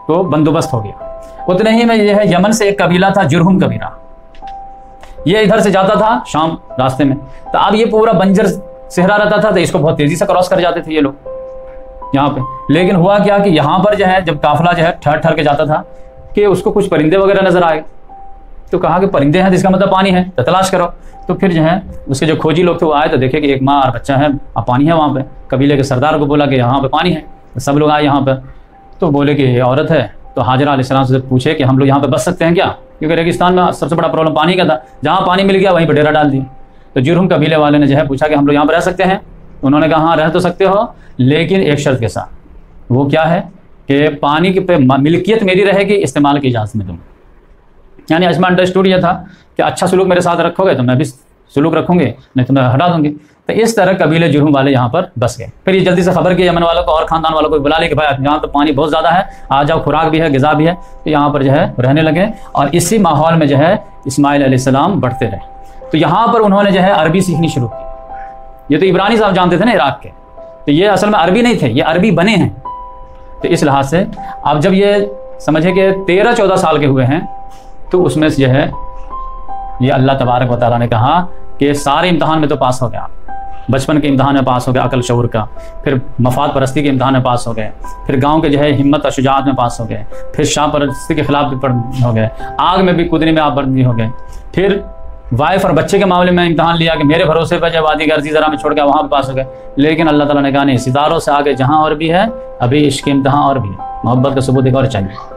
को बंदोबस्त हो गया। उतने ही में ये है यमन से एक कबीला था जुरहुम कबीला, ये इधर से जाता था शाम रास्ते में। तो अब ये पूरा बंजर सेहरा रहता था, तो इसको बहुत तेजी से क्रॉस कर जाते थे ये लोग यहाँ पे। लेकिन हुआ क्या कि यहाँ पर जो है जब काफिला जो है ठहर ठहर के जाता था कि उसको कुछ परिंदे वगैरह नजर आए, तो कहा कि परिंदे हैं जिसका मतलब पानी है, तो तलाश करो। तो फिर जो है उसके जो खोजी लोग थे वो आए तो देखे कि एक माँ और बच्चा है, अब पानी है वहाँ पे। कबीले के सरदार को बोला कि यहाँ पे पानी है, तो सब लोग आए यहाँ पे। तो बोले कि ये औरत है तो हाजरा अलैहिस्सलाम से पूछे कि हम लोग यहाँ पर बस सकते हैं क्या, क्योंकि रेगिस्तान में सबसे बड़ा प्रॉब्लम पानी का था, जहाँ पानी मिल गया वहीं पर डेरा डाल दिया। तो जुर्हम कबीले वाले ने जो है पूछा कि हम लोग यहाँ पर रह सकते हैं। उन्होंने कहा हाँ रह तो सकते हो, लेकिन एक शर्त के साथ। वो क्या है कि पानी की पे मिल्कियत मेरी रहेगी, इस्तेमाल की इजाज़त में दूँगा। यानी अजमा अंडरस्टूड यह था कि अच्छा सलूक मेरे साथ रखोगे तो मैं भी सलूक रखूँगी, नहीं तो मैं हटा दूँगी। तो इस तरह कबीले जुर्हम वाले यहाँ पर बस गए। फिर ये जल्दी से खबर की यमन वालों को और ख़ानदान वालों को बुला ले कि भाई यहाँ तो पानी बहुत ज़्यादा है, आ जाओ, खुराक भी है, ग़िज़ा भी है। तो यहाँ पर जो है रहने लगे और इसी माहौल में जो है इस्माइल अलैहिस्सलाम बढ़ते रहे। तो यहाँ पर उन्होंने जो है अरबी सीखनी शुरू की। ये तो इब्रानी साहब जानते थे ना इराक़ के, तो ये असल में अरबी नहीं थे, ये अरबी बने हैं। तो इस लिहाज से अब जब ये समझे कि 13-14 साल के हुए हैं, तो उसमें से जो है ये अल्लाह तबारक व तआला ने कहा कि सारे इम्तहान में तो पास हो गया, बचपन के इम्तहान में पास हो गया अकल शऊर का, फिर मफाद परस्ती के इम्तहान में पास हो गए, फिर गांव के जो है हिम्मत और शुजाअत में पास हो गए, फिर शाह परस्ती के खिलाफ भी हो गए, आग में भी कूदने में आप बर्दी हो गए, फिर वाइफ और बच्चे के मामले में इम्तहान लिया कि मेरे भरोसे पर जब वादी गर्जी ज़रा में छोड़ गया वहाँ पर पास हो गए। लेकिन अल्लाह ताला ने कहा नहीं, सितारों से आगे जहाँ और भी है, अभी इश्क इम्तहान और भी है, मोहब्बत का सबूत एक और चाहिए।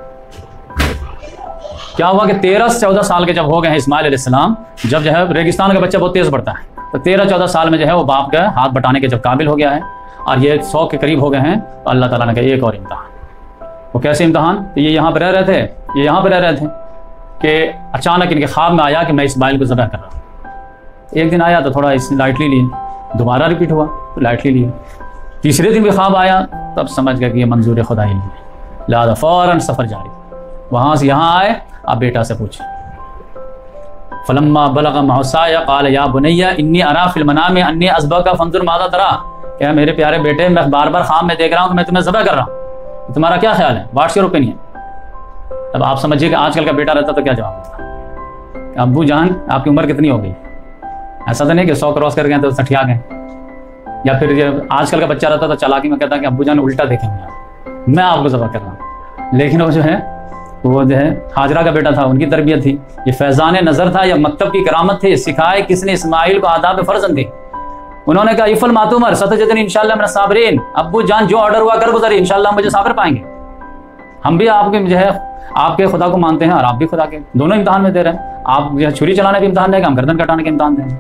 क्या हुआ कि 13-14 साल के जब हो गए हैं इस्माइल अलैहिस्सलाम, जब जो है रेगिस्तान का बच्चा बहुत तेज़ बढ़ता है, तो 13-14 साल में जो है वो बाप का हाथ बटाने के जब काबिल हो गया है और ये 100 के करीब हो गए हैं, तो अल्लाह ताला ने कहा एक और इम्तहान। वो कैसे इम्तहान? तो ये यहाँ पर रह रहे थे, ये यहाँ पर रह रहे थे कि अचानक इनके ख्वाब में आया कि मैं इस्माइल को ज़बह कर रहा हूँ। एक दिन आया तो थोड़ा इसने लाइटली लिए, दोबारा रिपीट हुआ तो लाइटली लिए, तीसरे दिन भी ख्वाब आया, तब समझ गया कि ये मंजूर खुदाई है, लिहाजा फ़ौरन सफ़र जारी। वहाँ से यहाँ आए, आप बेटा से पूछे। फलम्मा बलग़ मअसाया क़ाल या बुनय्या इन्नी अरा फ़िल मनामी अन्नी अज़बहुका फ़ंज़ुर माज़ा तरा। क्या मेरे प्यारे बेटे, मैं बार बार ख्वाब में देख रहा हूँ कि मैं तुम्हें ज़बह कर रहा हूँ, तुम्हारा क्या ख्याल है, व्हाट्स योर ओपिनियन? अब आप समझिए कि आजकल का बेटा रहता तो क्या जवाब देता? अब्बू जान आपकी उम्र कितनी हो गई? ऐसा तो नहीं कि 100 क्रॉस कर गए तो 60 आ गए। या फिर ये आजकल का बच्चा रहता तो चालाकी में कहता कि अब्बू जान उल्टा देखेंगे, मैं आपको ज़बह कर रहा हूँ। लेकिन वो जो है हाजरा का बेटा था, उनकी तरबियत थी, ये फैज़ान नज़र था या मकतब की करामत थी। सिखाए किसने? इस्माइल को आदाब फ़र्ज़न दी। उन्होंने कहा इफ़ल मातुमर सतजदनी इंशाअल्लाह मिनस साबिरीन, अब्बू जान जो ऑर्डर हुआ कर गुज़री, इंशाअल्लाह मुझे साबिर पाएंगे। हम भी आपके जो है आपके खुदा को मानते हैं और आप भी खुदा के, दोनों इम्तहान में दे रहे हैं। आप जो छुरी चलाने के इम्तहान देंगे, हम गर्दन कटाने के इम्तहान देंगे।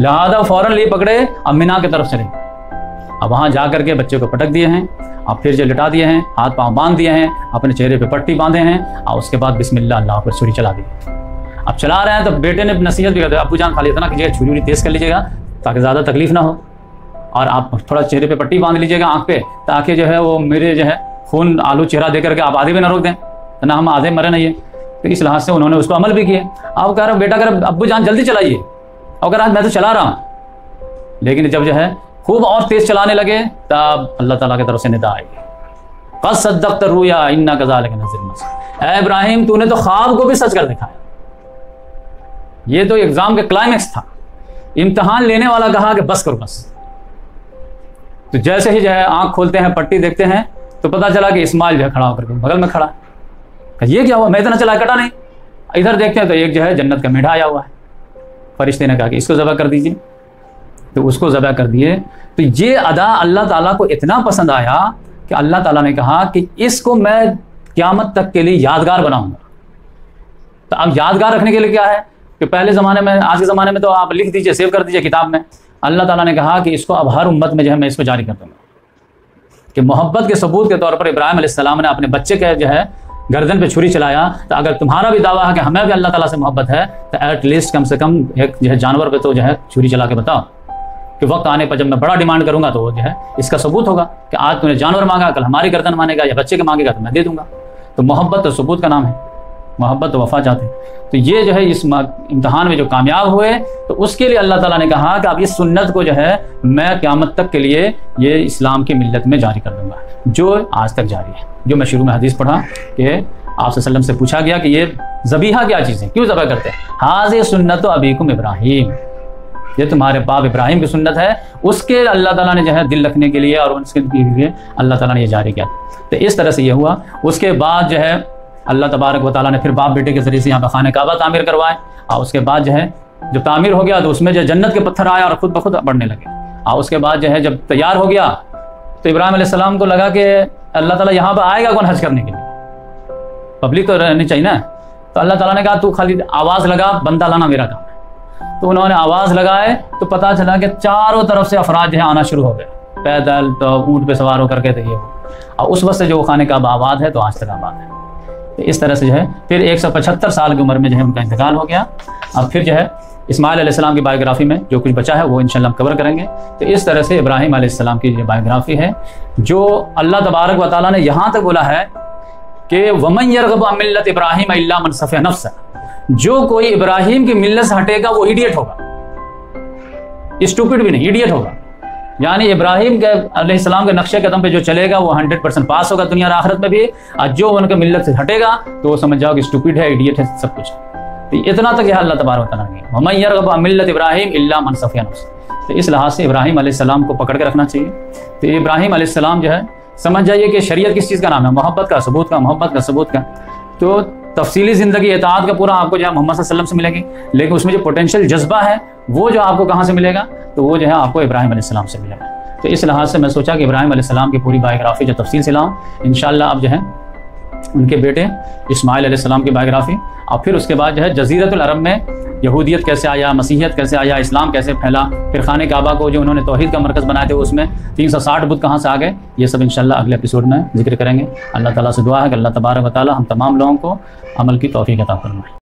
लिहाजा फ़ौरन लिए पकड़े, अब मिना की तरफ चले। अब वहाँ जा करके बच्चे को पटक दिए हैं, अब फिर जो लिटा दिए हैं, हाथ पाँव बांध दिए हैं, अपने चेहरे पे पट्टी बांधे हैं और उसके बाद बिस्मिल्लाह अल्लाह पर छुरी चला दी। अब चला रहे हैं तो बेटे ने नसीहत भी कर दी, अब्बू जान खाली इतना कीजिएगा, छुरी तेज़ कर लीजिएगा ताकि ज़्यादा तकलीफ ना हो, और आप थोड़ा चेहरे पे पट्टी बांध लीजिएगा आँख पे, ताकि जो है वो मेरे जो है खून आलू चेहरा दे करके आप आधे भी ना रोक दें, ना हम आधे मरे नहीं है। तो इस लिहाज से उन्होंने उसको अमल भी किया। अब कह रहा बेटा कर अब्बू जान जल्दी चलाइए, और कह रहा मैं तो चला रहा हूँ। लेकिन जब जो है खूब और तेज़ चलाने लगे तब अल्लाह ताला की तरफ से निदा आई, क़द सद्दक़्त रुया इन्ना कज़ालिका नज़्ज़िल मुहसिनीन। ऐ इब्राहिम, तूने तो ख्वाब को भी सच कर दिखाया। ये तो एग्जाम का क्लाइमेक्स था। इम्तहान लेने वाला कहा कि बस करो बस। तो जैसे ही जो है आंख खोलते हैं, पट्टी देखते हैं, तो पता चला कि इस्माइल जो है खड़ा होकर बगल में खड़ा। ये क्या हुआ? मैं इतना चला, कटा नहीं। इधर देखते हैं तो एक जो है जन्नत का मेढा आया हुआ है। फरिश्ते ने कहा कि इसको ज़बह कर दीजिए, तो उसको ज़बह कर दिए। तो ये अदा अल्लाह ताला को इतना पसंद आया कि अल्लाह ताला ने कहा कि इसको मैं क़यामत तक के लिए यादगार बनाऊंगा। तो अब यादगार रखने के लिए क्या है कि पहले ज़माने में, आज के ज़माने में तो आप लिख दीजिए, सेव कर दीजिए किताब में। अल्लाह ताला ने कहा कि इसको अब हर उम्मत में जो है मैं इसको जारी कर दूँगा, कि मोहब्बत के सबूत के तौर पर इब्राहिम अलैहिस्सलाम ने अपने बच्चे के जो है गर्दन पे छुरी चलाया। तो अगर तुम्हारा भी दावा है कि हमें भी अल्लाह ताला से मोहब्बत है, तो एट लीस्ट कम से कम एक जो है जानवर पे तो जो है छुरी चला के बताओ कि वक्त आने पर जब मैं बड़ा डिमांड करूंगा तो वो जो है इसका सबूत होगा कि आज तूने जानवर मांगा, कल हमारी गर्दन मानेगा, या बच्चे के मांगेगा तो मैं दे दूंगा। तो मोहब्बत तो सबूत का नाम है, मोहब्बत तो वफा चाहते हैं। तो ये जो है इस इम्तहान में जो कामयाब हुए, तो उसके लिए अल्लाह ताला ने कहा कि अब इस सुन्नत को जो है मैं क़यामत तक के लिए ये इस्लाम की मिल्लत में जारी कर दूंगा, जो आज तक जारी है। जो मैं शुरू में हदीस पढ़ा कि आप सल्लल्लाहु से पूछा गया कि ये ज़बीहा क्या चीज़ है, क्यों ज़बह करते हैं? हाज़िह सुन्नत अबीकुम इब्राहीम, ये तुम्हारे बाप इब्राहिम की सुन्नत है। उसके अल्लाह ताला ने जो है दिल रखने के लिए और उसके लिए अल्लाह ताला ने ये जारी किया। तो इस तरह से ये हुआ। उसके बाद जो है अल्लाह तबारक व तआला ने फिर बाप बेटे के ज़रिए से यहाँ पर खाने काबा तामीर करवाए, और उसके बाद जो है जब तामीर हो गया तो उसमें जो जन्नत के पत्थर आए और ख़ुद ब खुद बढ़ने लगे। और उसके बाद जो है जब तैयार हो गया तो इब्राहिम अलैहिस्सलाम को लगा कि अल्लाह ताला यहाँ पर आएगा कौन हज करने के लिए, पब्लिक तो रहनी चाहिए ना। तो अल्लाह ताला ने कहा तू खाली आवाज़ लगा, बंदा लाना मेरा काम है। तो उन्होंने आवाज़ लगाए तो पता चला कि चारों तरफ से अफराद जो है आना शुरू हो गए, पैदल तो ऊँट पे सवार होकर के थे ये, और उस वक्त से जो खाने का आबाद है तो आज तक आबाद है। तो इस तरह से जो है फिर 175 साल की उम्र में जो है उनका इंतकाल हो गया। अब फिर जो है इस्माइल अलैहिस्सलाम की बायोग्राफी में जो कुछ बचा है वो इंशाल्लाह हम कवर करेंगे। तो इस तरह से इब्राहिम अलैहिस्सलाम की जो बायोग्राफी है, जो अल्लाह तबारक व तआला ने यहाँ तक बोला है कि वमन यरगबु अन मिल्लत इब्राहिम इल्ला मन सफ़िह नफ्सह, जो कोई इब्राहिम की मिल्लत से हटेगा वो इडियट होगा, स्टूपिड भी नहीं, इडियट होगा। यानी इब्राहिम के अलैहिस्सलाम के नक्शे कदम पे जो चलेगा वो 100% पास होगा दुनिया और आखिरत में भी, और जो उनके मिल्लत से हटेगा तो वो समझ जाओ कि स्टूपिड है, इडियट है, सब कुछ। तो इतना तक यह अल्लाह तबारक व तआला ने वमन यरगबु अन मिल्लत इब्राहिम इल्ला मन सफ़िह नफ्सह। तो इस लिहाज से इब्राहिम अलैहिस्सलाम को पकड़ के रखना चाहिए। तो इब्राहिम अलैहिस्सलाम जो है समझ जाइए कि शरीयत किस चीज़ का नाम है, मोहब्बत का सबूत का, मोहब्बत का सबूत का। तो तफसीली ज़िंदगी इताअत का पूरा आपको जो है मोहम्मद सल्लल्लाहु अलैहि वसल्लम से मिलेगी, लेकिन उसमें जो पोटेंशियल जज्बा है वो जो आपको कहाँ से मिलेगा, तो वो जो है आपको इब्राहिम अलैहिस्सलाम से मिलेगा। तो इस लिहाज से मैं सोचा कि इब्राहिम अलैहिस्सलाम की पूरी बायोग्राफी जो तफसील से लाऊं, इंशाअल्लाह अब जो है उनके बेटे इस्माइल अलैहिस्सलाम की बायोग्राफी, और फिर उसके बाद जो है जज़ीरतुल अरब में यहूदियत कैसे आया, मसीहियत कैसे आया, इस्लाम कैसे फैला, फिर खाने काबा को जो उन्होंने तौहीद का मरकज़ बनाए थे उसमें 360 बुत कहाँ से आ गए, ये सब इंशाअल्लाह अगले एपिसोड में जिक्र करेंगे। अल्लाह ताला से दुआ है कि अल्लाह तबारक व तआला हम तमाम लोगों को अमल की तौफीक अता फरमाए।